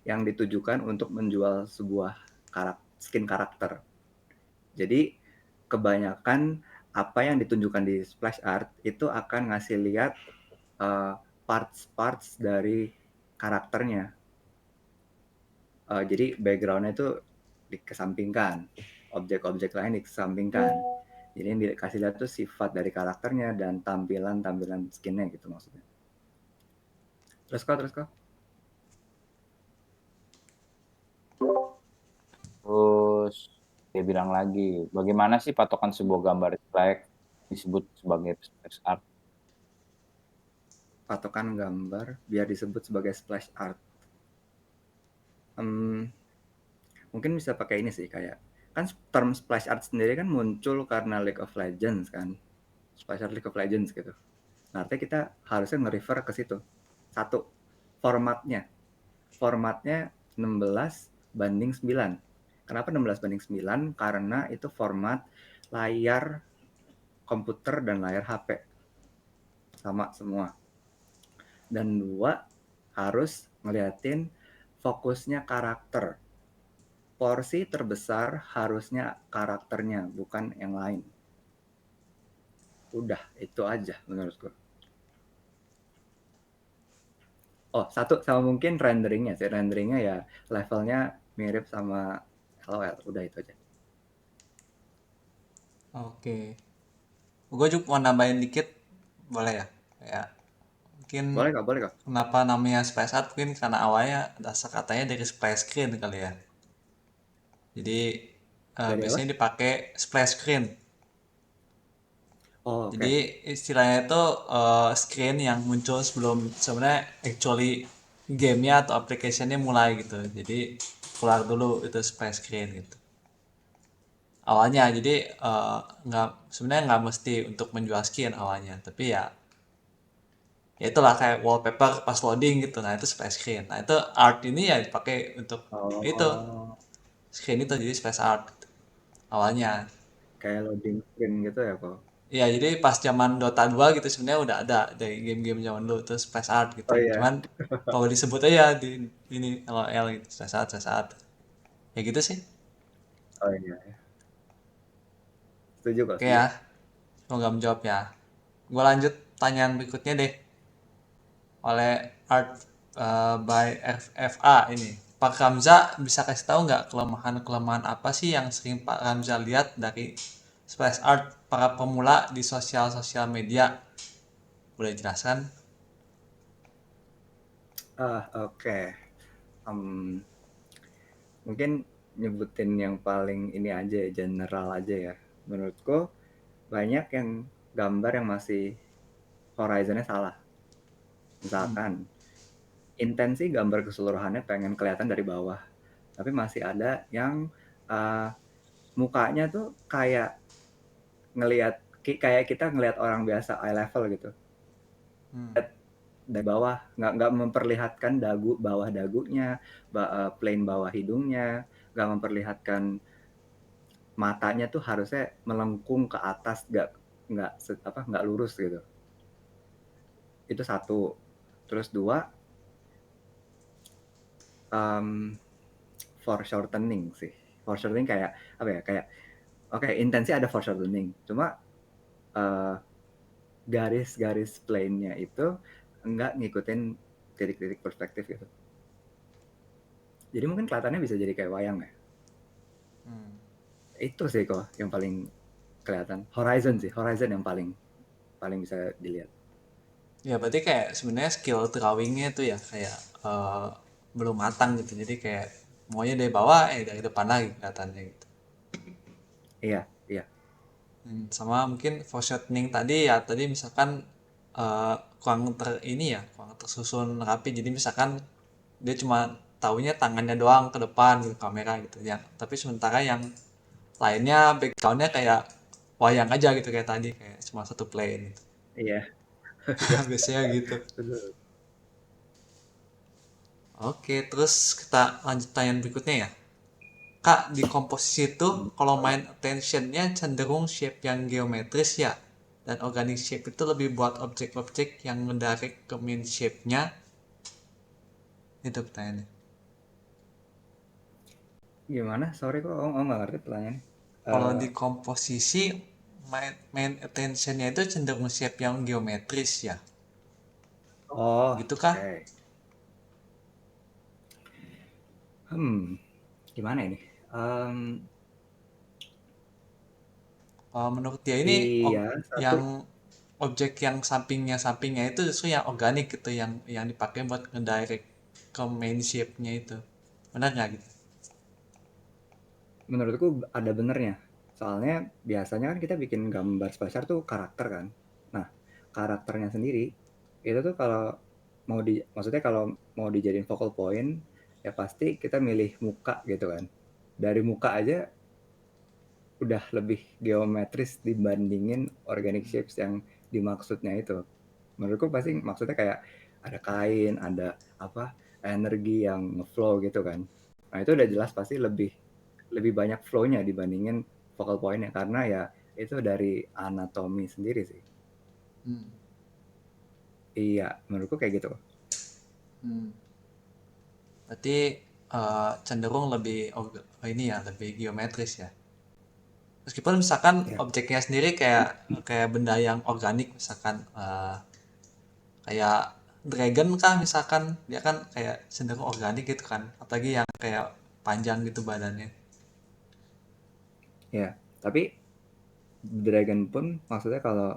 yang ditujukan untuk menjual sebuah skin karakter. Jadi kebanyakan apa yang ditunjukkan di splash art itu akan ngasih lihat parts-parts dari karakternya. Jadi background-nya itu dikesampingkan, objek-objek lain dikesampingkan. Jadi yang dikasih lihat tuh sifat dari karakternya dan tampilan skinnya gitu maksudnya. Terus kok. Terus dia bilang lagi, bagaimana sih patokan sebuah gambar jelek disebut sebagai splash art? Patokan gambar biar disebut sebagai splash art. Mungkin bisa pakai ini sih, kayak kan term splash art sendiri kan muncul karena League of Legends kan. Splash art League of Legends gitu. Nah, artinya kita harusnya nge-refer ke situ. Satu, formatnya. Formatnya 16:9. Kenapa 16:9? Karena itu format layar komputer dan layar HP. Sama semua. Dan 2, harus ngeliatin fokusnya karakter. Porsi terbesar harusnya karakternya, bukan yang lain. Udah, itu aja menurutku. Oh, satu sama mungkin renderingnya sih. Renderingnya ya levelnya mirip sama LOL. Udah itu aja. Oke. Gue juga mau nambahin dikit, boleh ya? Ya, mungkin Boleh kak. kenapa namanya splash art, mungkin karena awalnya dasar katanya dari splash screen kali ya. Jadi Dari apa? biasanya dipakai splash screen. Oh, oke. Jadi istilahnya itu screen yang muncul sebelum sebenarnya actually gamenya atau application-nya mulai gitu. Jadi keluar dulu itu splash screen gitu. Awalnya jadi nggak sebenarnya nggak mesti untuk menjual skin awalnya, tapi ya itulah kayak wallpaper pas loading gitu. Nah itu splash screen. Nah itu art ini ya dipakai untuk itu Oh, screen itu jadi splash art gitu, awalnya. kayak loading screen gitu ya kok. Iya, jadi pas zaman Dota 2 gitu sebenarnya udah ada dari game-game zaman dulu tuh splash art gitu. Oh iya. Cuman kalau disebut aja di ini LOL gitu, splash art. Ya gitu sih. Oh iya. Setuju kok, Oke setuju. ya, semoga menjawab ya. Gue lanjut pertanyaan berikutnya deh, oleh Art by FFA ini. Pak Ramza bisa kasih tahu nggak kelemahan-kelemahan apa sih yang sering Pak Ramza lihat dari splash art para pemula di sosial media? Boleh jelaskan? Oke. Mungkin nyebutin yang paling ini aja ya, general aja ya. Menurutku banyak yang gambar yang masih horizonnya salah. Misalkan intensi gambar keseluruhannya pengen kelihatan dari bawah, tapi masih ada yang mukanya tuh kayak kayak kita ngelihat orang biasa eye level gitu. Hmm. Dari bawah, nggak memperlihatkan bawah dagunya, plain bawah hidungnya, nggak memperlihatkan matanya tuh harusnya melengkung ke atas, nggak lurus gitu. Itu satu. Terus dua, foreshortening sih. Foreshortening kayak apa ya? Kayak oke, intensi ada foreshortening. Cuma garis-garis plain-nya itu nggak ngikutin titik-titik perspektif gitu. Jadi mungkin kelihatannya bisa jadi kayak wayang ya. Itu sih kok yang paling kelihatan. Horizon yang paling paling bisa dilihat. Ya berarti kayak sebenarnya skill drawingnya tuh ya kayak belum matang gitu. Jadi kayak maunya dari bawah dari depan lagi kelihatannya gitu. Iya, iya. Sama mungkin foreshortening tadi ya tadi misalkan kurang ini ya kurang tersusun rapi. Jadi misalkan dia cuma taunya tangannya doang ke depan gitu kamera gitu ya. Tapi sementara yang lainnya backgroundnya kayak wayang aja gitu kayak tadi kayak cuma satu plane gitu. Iya, iya. Biasanya gitu. Betul. Oke, terus kita lanjut pertanyaan berikutnya ya. Kak, di komposisi itu kalau main attentionnya cenderung shape yang geometris ya. Dan organic shape itu lebih buat objek-objek yang ngedirect ke main shape-nya. Itu pertanyaannya. Gimana? Sorry kok, nggak ngerti pertanyaannya. Kalau Eh, di komposisi main attentionnya itu cenderung shape yang geometris ya. oh, Gitu kah? oke. Gimana ini? Menurut dia ini Iya, satu yang objek yang sampingnya itu justru yang organik gitu, yang dipakai buat ngedirect ke main shape-nya itu. Benar nggak gitu? menurutku ada benernya. Soalnya biasanya kan kita bikin gambar splash art tuh karakter kan. Nah, karakternya sendiri itu tuh maksudnya kalau mau dijadiin focal point ya pasti kita milih muka gitu kan. Dari muka aja udah lebih geometris dibandingin organic shapes yang dimaksudnya itu. Menurutku pasti maksudnya kayak ada kain, ada apa energi yang ngeflow gitu kan. Nah itu udah jelas pasti lebih lebih banyak flow-nya dibandingin focal point-nya karena ya itu dari anatomi sendiri sih. Hmm. Iya, menurutku kayak gitu. Hmm. Berarti cenderung lebih ini ya, lebih geometris ya. Meskipun misalkan Ya, objeknya sendiri kayak kayak benda yang organik, misalkan kayak dragon kah misalkan, dia kan kayak cenderung organik gitu kan, apalagi yang kayak panjang gitu badannya. ya. Tapi dragon pun maksudnya kalau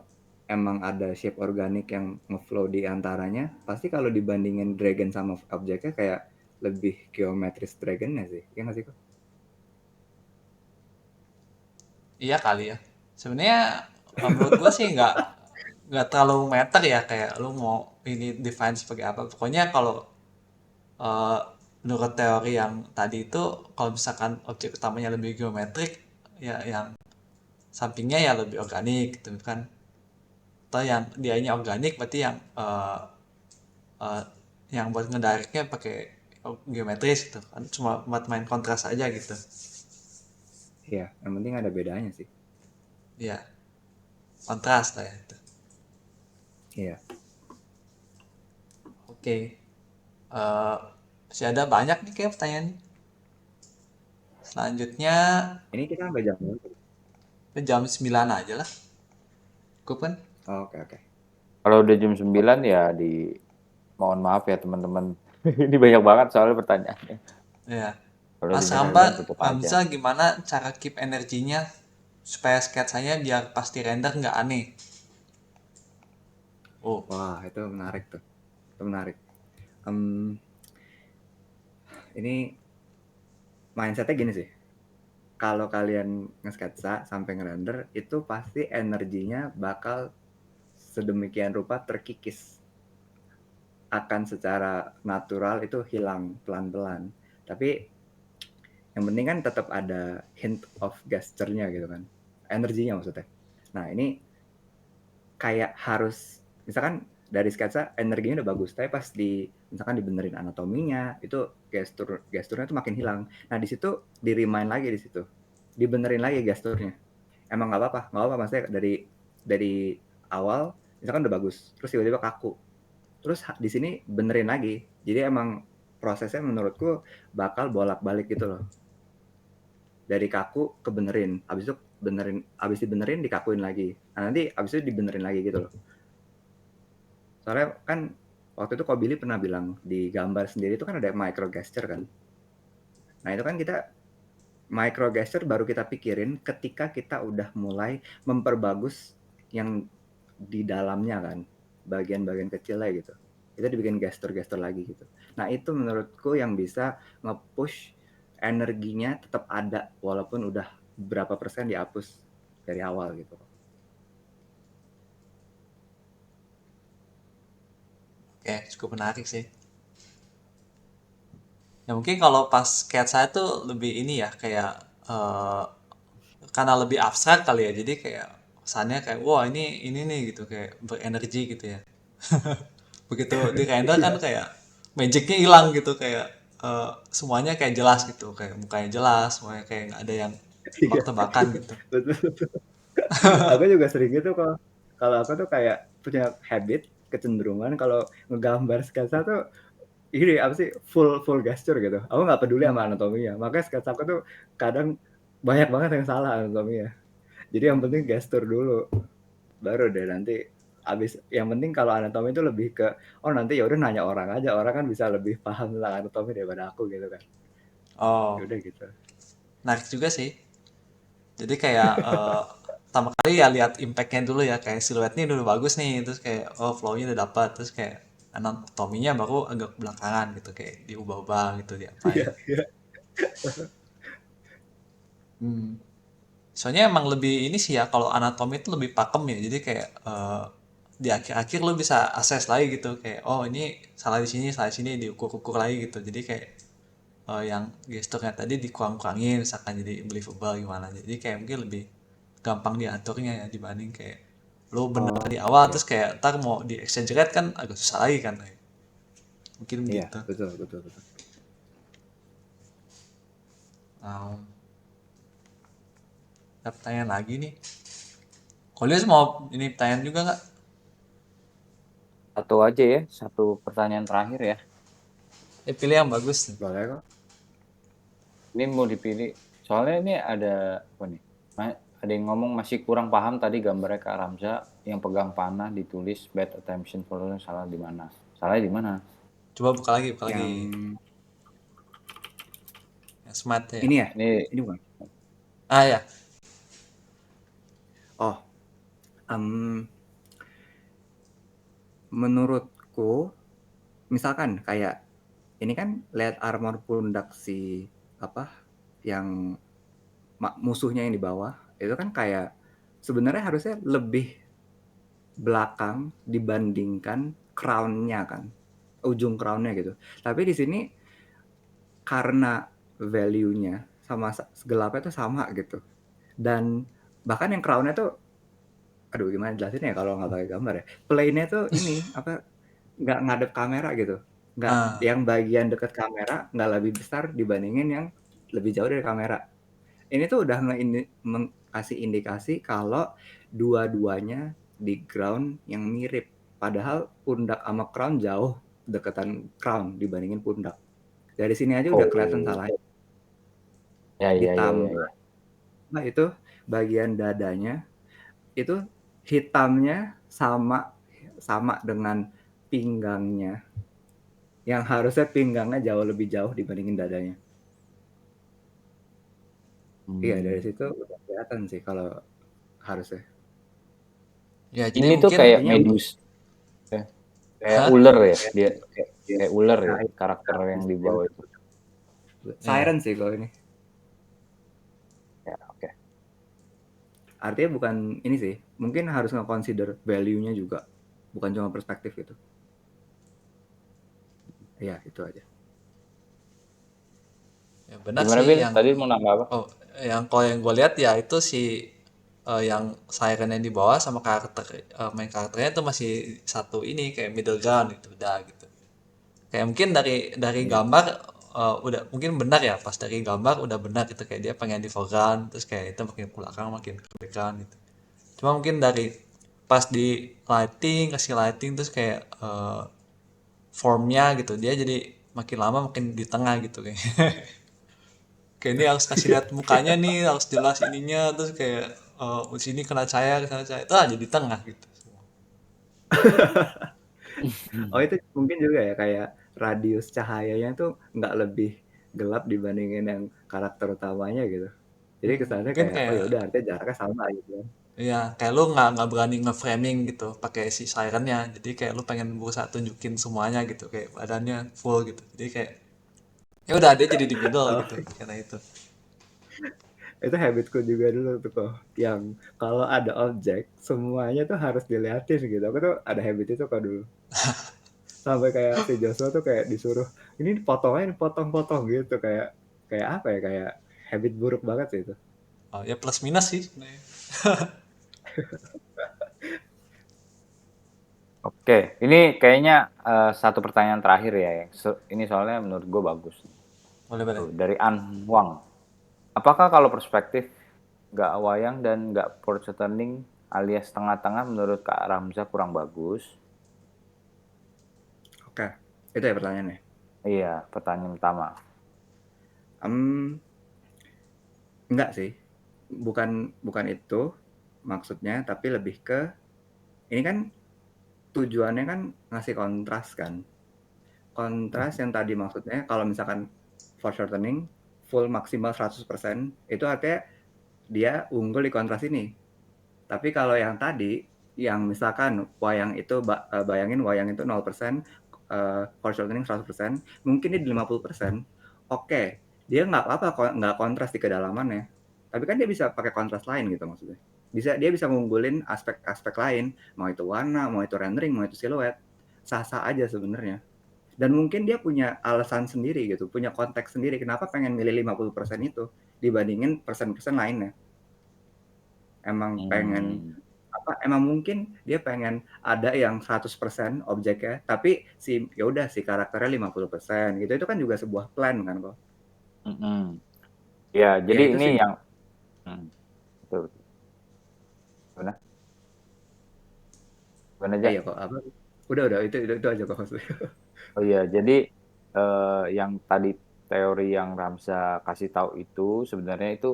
emang ada shape organik yang ngeflow di antaranya, pasti kalau dibandingin dragon sama objeknya kayak lebih geometris dragonnya sih. Iya nggak sih kok? Iya kali ya. Sebenarnya menurut gue sih nggak terlalu meter ya, kayak lu mau ini define sebagai apa. Pokoknya kalau eh, menurut teori yang tadi itu, kalau misalkan objek utamanya lebih geometrik, ya yang sampingnya ya lebih organik gitu kan. Atau yang dianya organik berarti eh, yang buat ngedirectnya pakai geometris gitu kan, cuma buat main kontras aja gitu. Iya, yang penting ada bedanya sih. Ya, kontras lah ya itu. Iya. Oke. Eh, Masih ada banyak nih kayak pertanyaan. Selanjutnya Ini kita sampai jam berapa? jam 9 aja lah. Cukup kan? Oh, oke oke. Kalau udah jam 9 ya mohon maaf ya teman-teman. Ini banyak banget soalnya pertanyaannya. Ya. Kalau Mas jam Ramba, 9 tutup aja. Hamzah gimana cara keep energinya supaya sketsanya biar pasti render nggak aneh? Oh, Wah, itu menarik tuh. Itu menarik. Em, ini mindsetnya gini sih. Kalau kalian ngesketsa sampai ngerender, itu pasti energinya bakal sedemikian rupa terkikis. Akan secara natural itu hilang pelan-pelan. Tapi yang penting kan tetap ada hint of gesture-nya gitu kan. Energinya maksudnya. Nah, ini kayak harus misalkan dari sketsa energinya udah bagus, tapi pas misalkan dibenerin anatominya, itu gesturnya tuh makin hilang. Nah, di situ di remind lagi di situ. Dibenerin lagi gesturnya. Emang nggak apa-apa maksudnya dari awal misalkan udah bagus, terus tiba-tiba kaku. Terus di sini benerin lagi. Jadi emang prosesnya menurutku bakal bolak-balik gitu loh. Dari kaku ke benerin, habis dibenerin dikakuin lagi. Nah, nanti habis itu dibenerin lagi gitu loh. Soalnya kan waktu itu Ko Billy pernah bilang di gambar sendiri itu kan ada micro gesture kan. Nah, itu kan kita micro gesture baru kita pikirin ketika kita udah mulai memperbagus yang di dalamnya kan, bagian-bagian kecilnya gitu. Itu dibikin gestur-gestur lagi gitu. Nah, itu menurutku yang bisa nge-push energinya tetap ada walaupun udah berapa persen dihapus dari awal gitu. oke, cukup menarik sih. Ya mungkin kalau pas sketsa itu lebih ini ya, kayak eh, karena lebih abstrak kali ya, jadi kayak kesannya kayak wah ini nih gitu, kayak berenergi gitu ya. Begitu di render kan Iya, kayak magicnya hilang gitu, kayak semuanya kayak jelas gitu, kayak mukanya jelas, semuanya kayak nggak ada yang iya, tebak-tebakan gitu. betul. Aku juga sering gitu kok. Kalau aku tuh kayak punya habit, kecenderungan kalau ngegambar sketsa tuh ini apa sih full full gesture gitu. Aku nggak peduli Hmm. sama anatominya. Makanya sketsa aku tuh kadang banyak banget yang salah anatominya. Jadi yang penting gestur dulu, baru deh nanti abis. Yang penting kalau anatomi itu lebih ke oh nanti ya udah nanya orang aja, orang kan bisa lebih paham tentang anatomi daripada aku gitu kan. Oh, Ya udah gitu. menarik juga sih. Jadi kayak pertama kali ya lihat impactnya dulu ya, kayak siluetnya dulu bagus nih, terus kayak oh flow-nya udah dapat, terus kayak anatominya baru agak belakangan gitu, kayak diubah-ubah gitu diapain. Iya, iya. Hmm. Soalnya emang lebih ini sih ya, kalau anatomi itu lebih pakem ya. Jadi kayak di akhir-akhir lu bisa akses lagi gitu, kayak oh ini salah di sini diukur-ukur lagi gitu. Jadi kayak yang gesturnya tadi dikurang-kurangin misalkan jadi believable gimana. Jadi kayak mungkin lebih gampang diaturnya ya dibanding kayak lu bener Oh, di awal iya. terus kayak ntar mau di exaggerate kan agak susah lagi kan. Mungkin Iya, gitu. betul, betul, betul. Nah, ada pertanyaan lagi nih. Kalian mau ini pertanyaan juga nggak? Satu aja ya, satu pertanyaan terakhir ya. Pilih yang bagus nih. Boleh kok. Ini mau dipilih. Soalnya ini ada apa nih? Ada yang ngomong masih kurang paham tadi gambarnya Kak Ramza yang pegang panah ditulis bad attention follower salah di mana? Salahnya di mana? Coba buka lagi, buka lagi. Yang Yang smart ya. ini ya? Ini Ini bukan? Ah ya, Oh, em, menurutku, misalkan kayak ini kan lihat armor pundak si apa yang musuhnya yang di bawah itu kan kayak sebenarnya harusnya lebih belakang dibandingkan crown-nya kan, ujung crown-nya gitu. Tapi di sini karena value-nya sama gelapnya tuh sama gitu. Dan bahkan yang crown-nya tuh, aduh gimana jelasinnya ya kalau nggak pakai gambar ya. Play-nya tuh ini apa nggak ngadep kamera gitu. Nggak ah, yang bagian deket kamera nggak lebih besar dibandingin yang lebih jauh dari kamera. Ini tuh udah kasih indikasi kalau dua-duanya di ground yang mirip. Padahal pundak sama crown jauh deketan crown dibandingin pundak. Dari sini aja udah kelihatan oh salahnya. ya ya ya ya Ditambah ya. itu bagian dadanya itu hitamnya sama sama dengan pinggangnya. Yang harusnya pinggangnya jauh lebih jauh dibandingin dadanya. Iya dari Hmm. situ udah kelihatan sih kalau harusnya. ya jadi Ini tuh mungkin, kayak Artinya medus, eh, kayak hah? ular ya dia kayak ular ya nah, karakter yang di bawah itu. Ya, siren sih kalau ini. Ya oke. Artinya bukan ini sih, mungkin harus nge-consider value-nya juga, bukan cuma perspektif gitu. Ya itu aja. ya benar Gimana sih Bin? yang Tadi mau nambah apa? oh yang kalau yang gue lihat ya itu si yang siren yang di bawah sama karakter main karakternya itu masih satu ini kayak middle ground gitu udah gitu. Kayak mungkin dari Iya. gambar udah mungkin benar ya pas dari gambar udah benar gitu kayak dia pengen di foreground terus kayak itu makin ke belakang makin ke background gitu. Cuma mungkin dari pas di lighting kasih lighting terus kayak formnya gitu dia jadi makin lama makin di tengah gitu kayak kayak ini harus kasih lihat mukanya nih harus jelas ininya terus kayak di sini kena cahaya itu aja di tengah gitu. Oh itu mungkin juga ya kayak radius cahayanya tuh nggak lebih gelap dibandingin yang karakter utamanya gitu. Jadi kesannya Mungkin kayak oh ya kayak udah artinya jaraknya sama gitu kan. ya kayak lu nggak berani nge-framing gitu pakai si sirennya jadi kayak lu pengen berusaha tunjukin semuanya gitu kayak badannya full gitu jadi kayak ya udah dia jadi di middle Oh, gitu karena itu. itu habitku juga dulu tuh kok. Yang kalau ada objek semuanya tuh harus diliatin gitu. Aku tuh ada habit itu kok dulu. Sampai kayak si Joshua tuh kayak disuruh ini potongnya potong-potong gitu kayak kayak apa ya kayak habit buruk banget sih itu. Oh, ya plus minus sih sebenarnya. Oke, ini kayaknya satu pertanyaan terakhir ya. Ini soalnya menurut gue bagus. Boleh boleh. Tuh, dari An Wang. Apakah kalau perspektif nggak wayang dan nggak positioning alias tengah-tengah menurut Kak Ramza kurang bagus? Oke, itu ya pertanyaannya. Iya, pertanyaan pertama. Enggak sih, bukan bukan itu maksudnya, tapi lebih ke ini kan tujuannya kan ngasih kontras kan. Kontras yang tadi maksudnya kalau misalkan foreshortening full maksimal 100%, itu artinya dia unggul di kontras ini. Tapi kalau yang tadi, yang misalkan wayang itu bayangin wayang itu 0%, foreshortening 100%, mungkin dia di 50%. Oke, dia nggak apa-apa nggak kontras di kedalamannya. Tapi kan dia bisa pakai kontras lain gitu maksudnya. Dia bisa ngunggulin aspek-aspek lain, mau itu warna, mau itu rendering, mau itu siluet. Sah-sah aja sebenarnya. Dan mungkin dia punya alasan sendiri gitu, punya konteks sendiri kenapa pengen milih 50% itu dibandingin persen-persen lainnya. Emang pengen Hmm. emang mungkin dia pengen ada yang 100% objeknya, tapi ya udah si karakternya 50% gitu. Itu kan juga sebuah plan kan kok. Mhm. Ya, Ya jadi itu sih. ini yang betul betul. Gimana? Gimana aja? Ya kok apa? Udah itu aja kok maksudnya. Oh iya, jadi, yang tadi teori yang Ramza kasih tahu itu sebenarnya itu,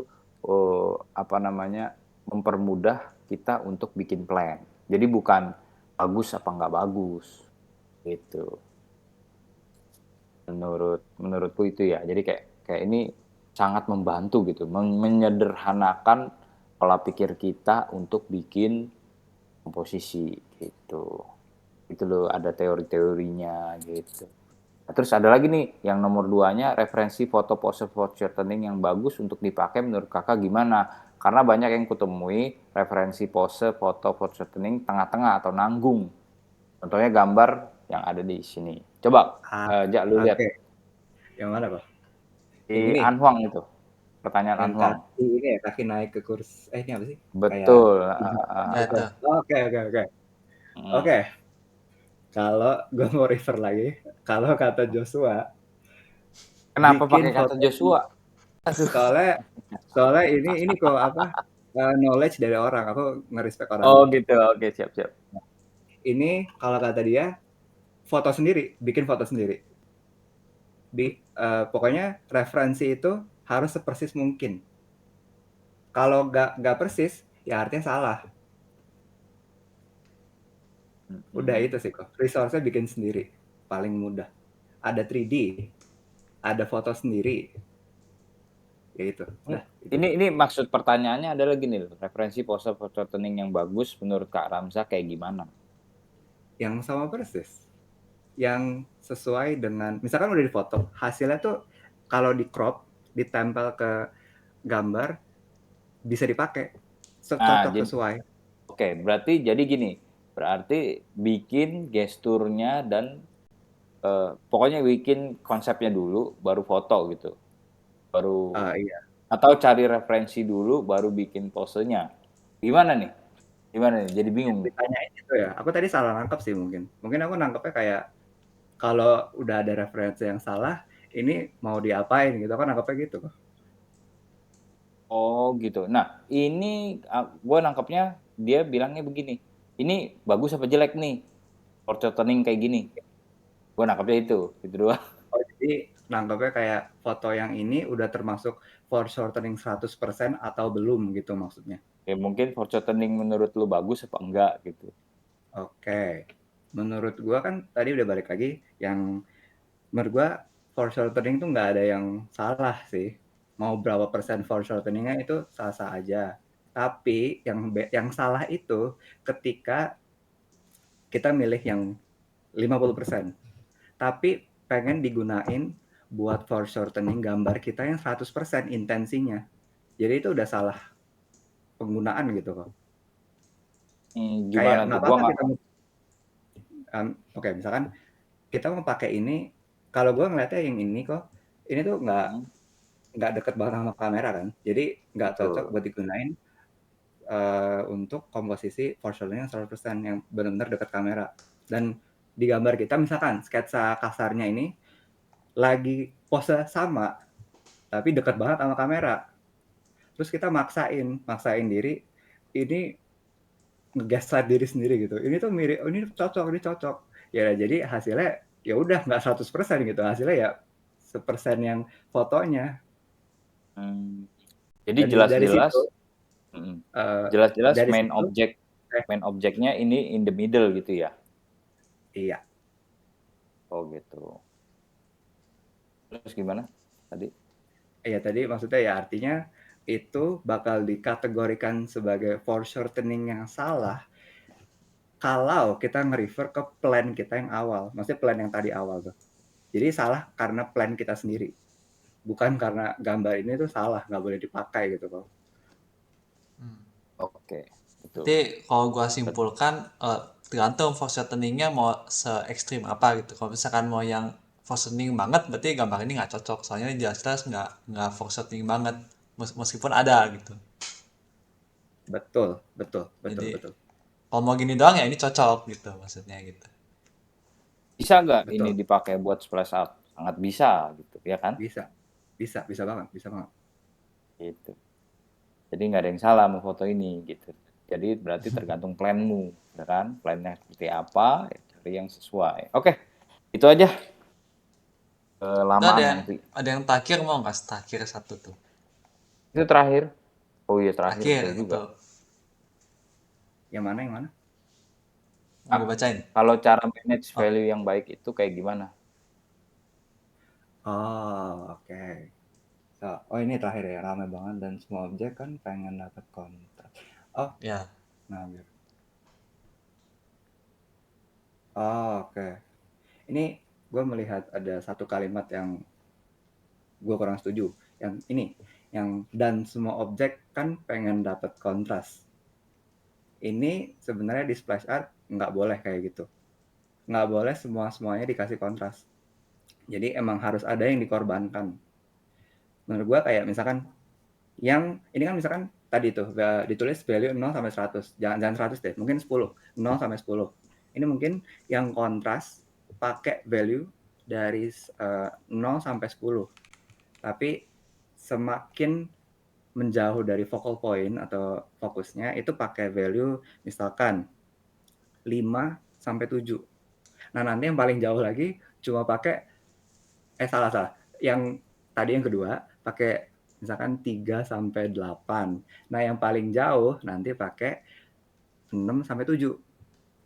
apa namanya, mempermudah kita untuk bikin plan. Jadi bukan bagus apa nggak bagus, gitu. Menurutku itu ya. Jadi kayak kayak ini sangat membantu gitu, menyederhanakan pola pikir kita untuk bikin komposisi, gitu. Itu loh, ada teori-teorinya, gitu. Nah, terus ada lagi nih, yang nomor 2-nya referensi foto pose shortening yang bagus untuk dipakai menurut Kakak gimana? Karena banyak yang kutemui referensi pose foto shortening tengah-tengah atau nanggung. Contohnya gambar yang ada di sini. Coba, Ah, Jak, lu lihat. oke. Yang mana kok? Yang Di ini? Anhuang itu, pertanyaan Yang Anhuang. kaki ini ya, kaki naik ke kursi. Ini apa sih? Kayak Betul, Ya itu. itu. Oke, oke, oke. Oke, kalau gue mau refer lagi, kalau kata Joshua, Kenapa pakai bikin kata foto Joshua? soalnya soalnya ini kok knowledge dari orang, aku nge-respect orang Oh kok. gitu, oke, siap siap. Ini kalau kata dia foto sendiri, bikin foto sendiri. Pokoknya referensi itu harus sepersis mungkin. Kalau nggak persis, ya artinya salah. Udah itu sih kok. Resource-nya bikin sendiri, paling mudah. Ada 3D, ada foto sendiri, ya itu. Dah, itu aja. Ini maksud pertanyaannya adalah gini loh, referensi pose shortening yang bagus menurut Kak Ramza kayak gimana? Yang sama persis, yang sesuai dengan, misalkan udah difoto, hasilnya tuh kalau di crop, ditempel ke gambar, bisa dipakai, Nah, cocok sesuai. oke, berarti jadi gini, berarti bikin gesturnya dan pokoknya bikin konsepnya dulu, baru foto gitu, baru Iya. atau cari referensi dulu, baru bikin posenya. Gimana nih? Gimana nih? Jadi bingung nih. Ditanyain itu ya. Aku tadi salah nangkep sih mungkin. Mungkin aku nangkepnya kayak kalau udah ada referensi yang salah, ini mau diapain gitu. Aku nangkepnya gitu. Oh gitu. Nah, ini gue nangkepnya dia bilangnya begini, ini bagus apa jelek nih, for shortening kayak gini. Gue nangkepnya itu doang. Oh, jadi nangkepnya kayak foto yang ini udah termasuk foreshortening 100% atau belum gitu maksudnya. Ya mungkin for shortening menurut lu bagus apa enggak gitu. Oke. Menurut gua kan tadi udah balik lagi, yang menurut gua foreshortening tuh nggak ada yang salah sih. Mau berapa persen foreshorteningnya itu sah-sah aja. Tapi yang salah itu ketika kita milih yang 50%. Tapi pengen digunain buat foreshortening gambar kita yang 100% intensinya. Jadi itu udah salah penggunaan gitu kok. Kayak Gimana tuh? nggak Gua apa-apa nggak. kita oke, misalkan kita mau pakai ini, kalau gue ngeliatnya yang ini kok, ini tuh Hmm, nggak deket banget sama kamera kan, jadi nggak cocok betul. buat digunain untuk komposisi foreshortening yang 100% yang benar-benar dekat kamera. Dan di gambar kita misalkan sketsa kasarnya ini lagi pose sama, tapi dekat banget sama kamera. Terus kita maksain diri, ini nge-gaslight diri sendiri gitu. Ini tuh mirip, oh, ini cocok. Ya jadi hasilnya ya udah nggak 100% gitu. Hasilnya ya sepersen yang fotonya. Hmm, jadi Dan dari jelas-jelas, situ eh, jelas-jelas dari main situ objek, main objeknya ini in the middle gitu ya. iya. Oh gitu. Terus gimana tadi? ya tadi maksudnya ya artinya itu bakal dikategorikan sebagai foreshortening yang salah kalau kita nge-refer ke plan kita yang awal. Maksudnya plan yang tadi awal tuh. Jadi salah karena plan kita sendiri. Bukan karena gambar ini tuh salah, nggak boleh dipakai gitu kok. Oke, betul. Berarti kalau gua simpulkan tergantung foreshorteningnya mau se ekstrim apa gitu. Kalau misalkan mau yang foreshortening banget, berarti gambar ini nggak cocok. Soalnya jelas-jelas nggak foreshortening banget, meskipun ada gitu. Betul, betul, betul, Jadi betul. kalau mau gini doang ya ini cocok gitu maksudnya gitu. Bisa nggak ini Betul. dipakai buat splash art? Sangat bisa gitu, ya kan? Bisa. Bisa banget, bisa banget. Gitu. Jadi nggak ada yang salah mau foto ini gitu. Jadi berarti tergantung planmu, ya kan? Plannya seperti apa, ya cari yang sesuai. Oke, itu aja. Itu Lamaan nanti. ada yang terakhir mau nggak? Terakhir satu tuh. Itu terakhir. Oh iya terakhir Terakhir betul juga. Yang mana, yang mana? mau gue bacain. Kalau cara manage Oh, value yang baik itu kayak gimana? Oh, oke. So, oh ini terakhir ya, ramai banget dan semua objek kan pengen dapat kontrak. Oh, ya. nah, oh, oke. Ini gue melihat ada satu kalimat yang gue kurang setuju. Yang ini, yang dan semua objek kan pengen dapat kontras. Ini sebenarnya di splash art nggak boleh kayak gitu. Nggak boleh semuanya dikasih kontras. Jadi emang harus ada yang dikorbankan. Menurut gue kayak misalkan yang ini kan misalkan tadi tuh ditulis value 0 sampai 100. Jangan 100 deh, mungkin 10. 0 sampai 10. Ini mungkin yang kontras pakai value dari 0 sampai 10. Tapi semakin menjauh dari focal point atau fokusnya itu pakai value misalkan 5 sampai 7. Nah, nanti yang paling jauh lagi cuma pakai salah. Yang tadi yang kedua pakai misalkan 3 sampai 8. Nah, yang paling jauh nanti pakai 6 sampai 7.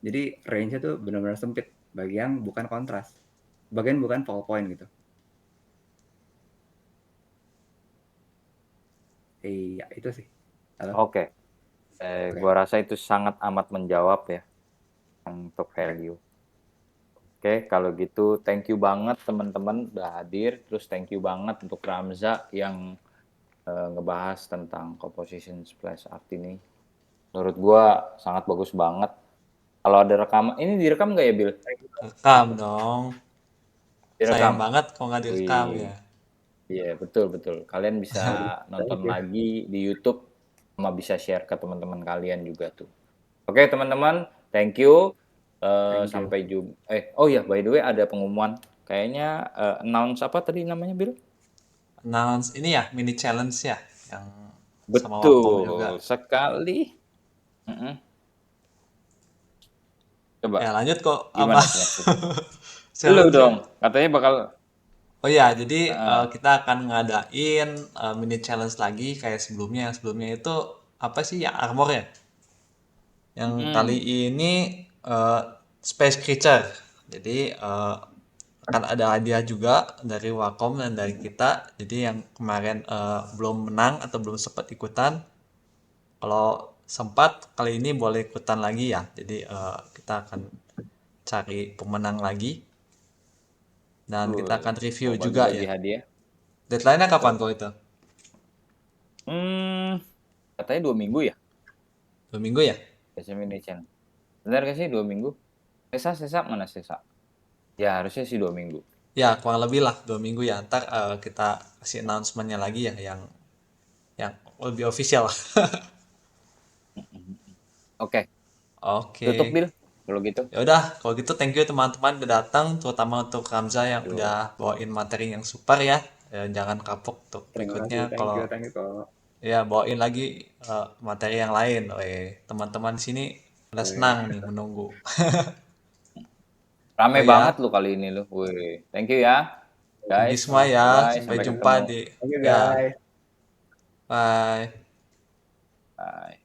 Jadi range-nya tuh benar-benar sempit bagi yang bukan kontras. Bagian bukan focal point gitu. Iya, itu sih. Halo? Oke, Oke. gua rasa itu sangat amat menjawab ya untuk value. Oke, kalau gitu thank you banget teman-teman udah hadir. Terus thank you banget untuk Ramza yang ngebahas tentang composition splash art ini. Menurut gua sangat bagus banget. Kalau ada rekaman, ini direkam nggak ya, Bill? Rekam dong. Sayang Direkam. banget kalau nggak direkam Wih, ya. iya betul. Kalian bisa Waduh, nonton thank you. lagi di YouTube, sama bisa share ke teman-teman kalian juga tuh. Oke teman-teman, thank you. Thank you. Sampai jumpa. Oh ya, by the way ada pengumuman. Kayaknya announce apa tadi namanya, Bill? Announce ini ya mini challenge ya yang sama Wacom juga. Betul sekali. Mm-mm. Coba, Ya lanjut kok apa gimana tuh maksudnya? Dulu challenge-nya. dong, katanya bakal. Oh ya, jadi eh, kita akan ngadain mini challenge lagi kayak sebelumnya. Yang sebelumnya itu apa sih ya armor ya? Yang kali mm-mm. ini eh, space creature. Jadi akan ada hadiah juga dari Wacom dan dari kita. Jadi yang kemarin belum menang atau belum sempat ikutan, kalau sempat kali ini boleh ikutan lagi ya. Jadi kita akan cari pemenang lagi dan kita akan review Mau juga bagi-bagi ya. hadiah. Deadline-nya kapan Betul. kok itu? Hmm, katanya 2 minggu ya, 2 minggu ya? examination. Benar gak sih 2 minggu? Sesa mana Sesa? Ya harusnya sih 2 minggu. Ya, kurang lebih lah 2 minggu ya. Ntar kita kasih announcement-nya lagi ya yang lebih official. Oke, Oke. tutup Bill. Kalau gitu. Ya udah, kalau gitu thank you teman-teman udah datang, terutama untuk Ramza yang udah Yuk. bawain materi yang super ya. Jangan kapok untuk Terima berikutnya kasih, kalau thank you kok. ya bawain lagi materi yang lain. Teman-teman di sini udah senang nih menunggu. Rame Oh banget ya, lu kali ini lu. Wih, thank you ya, thank you guys. semua ya. Bye, Sampai sampai jumpa ketemu. di Thank you ya, guys. bye. Bye.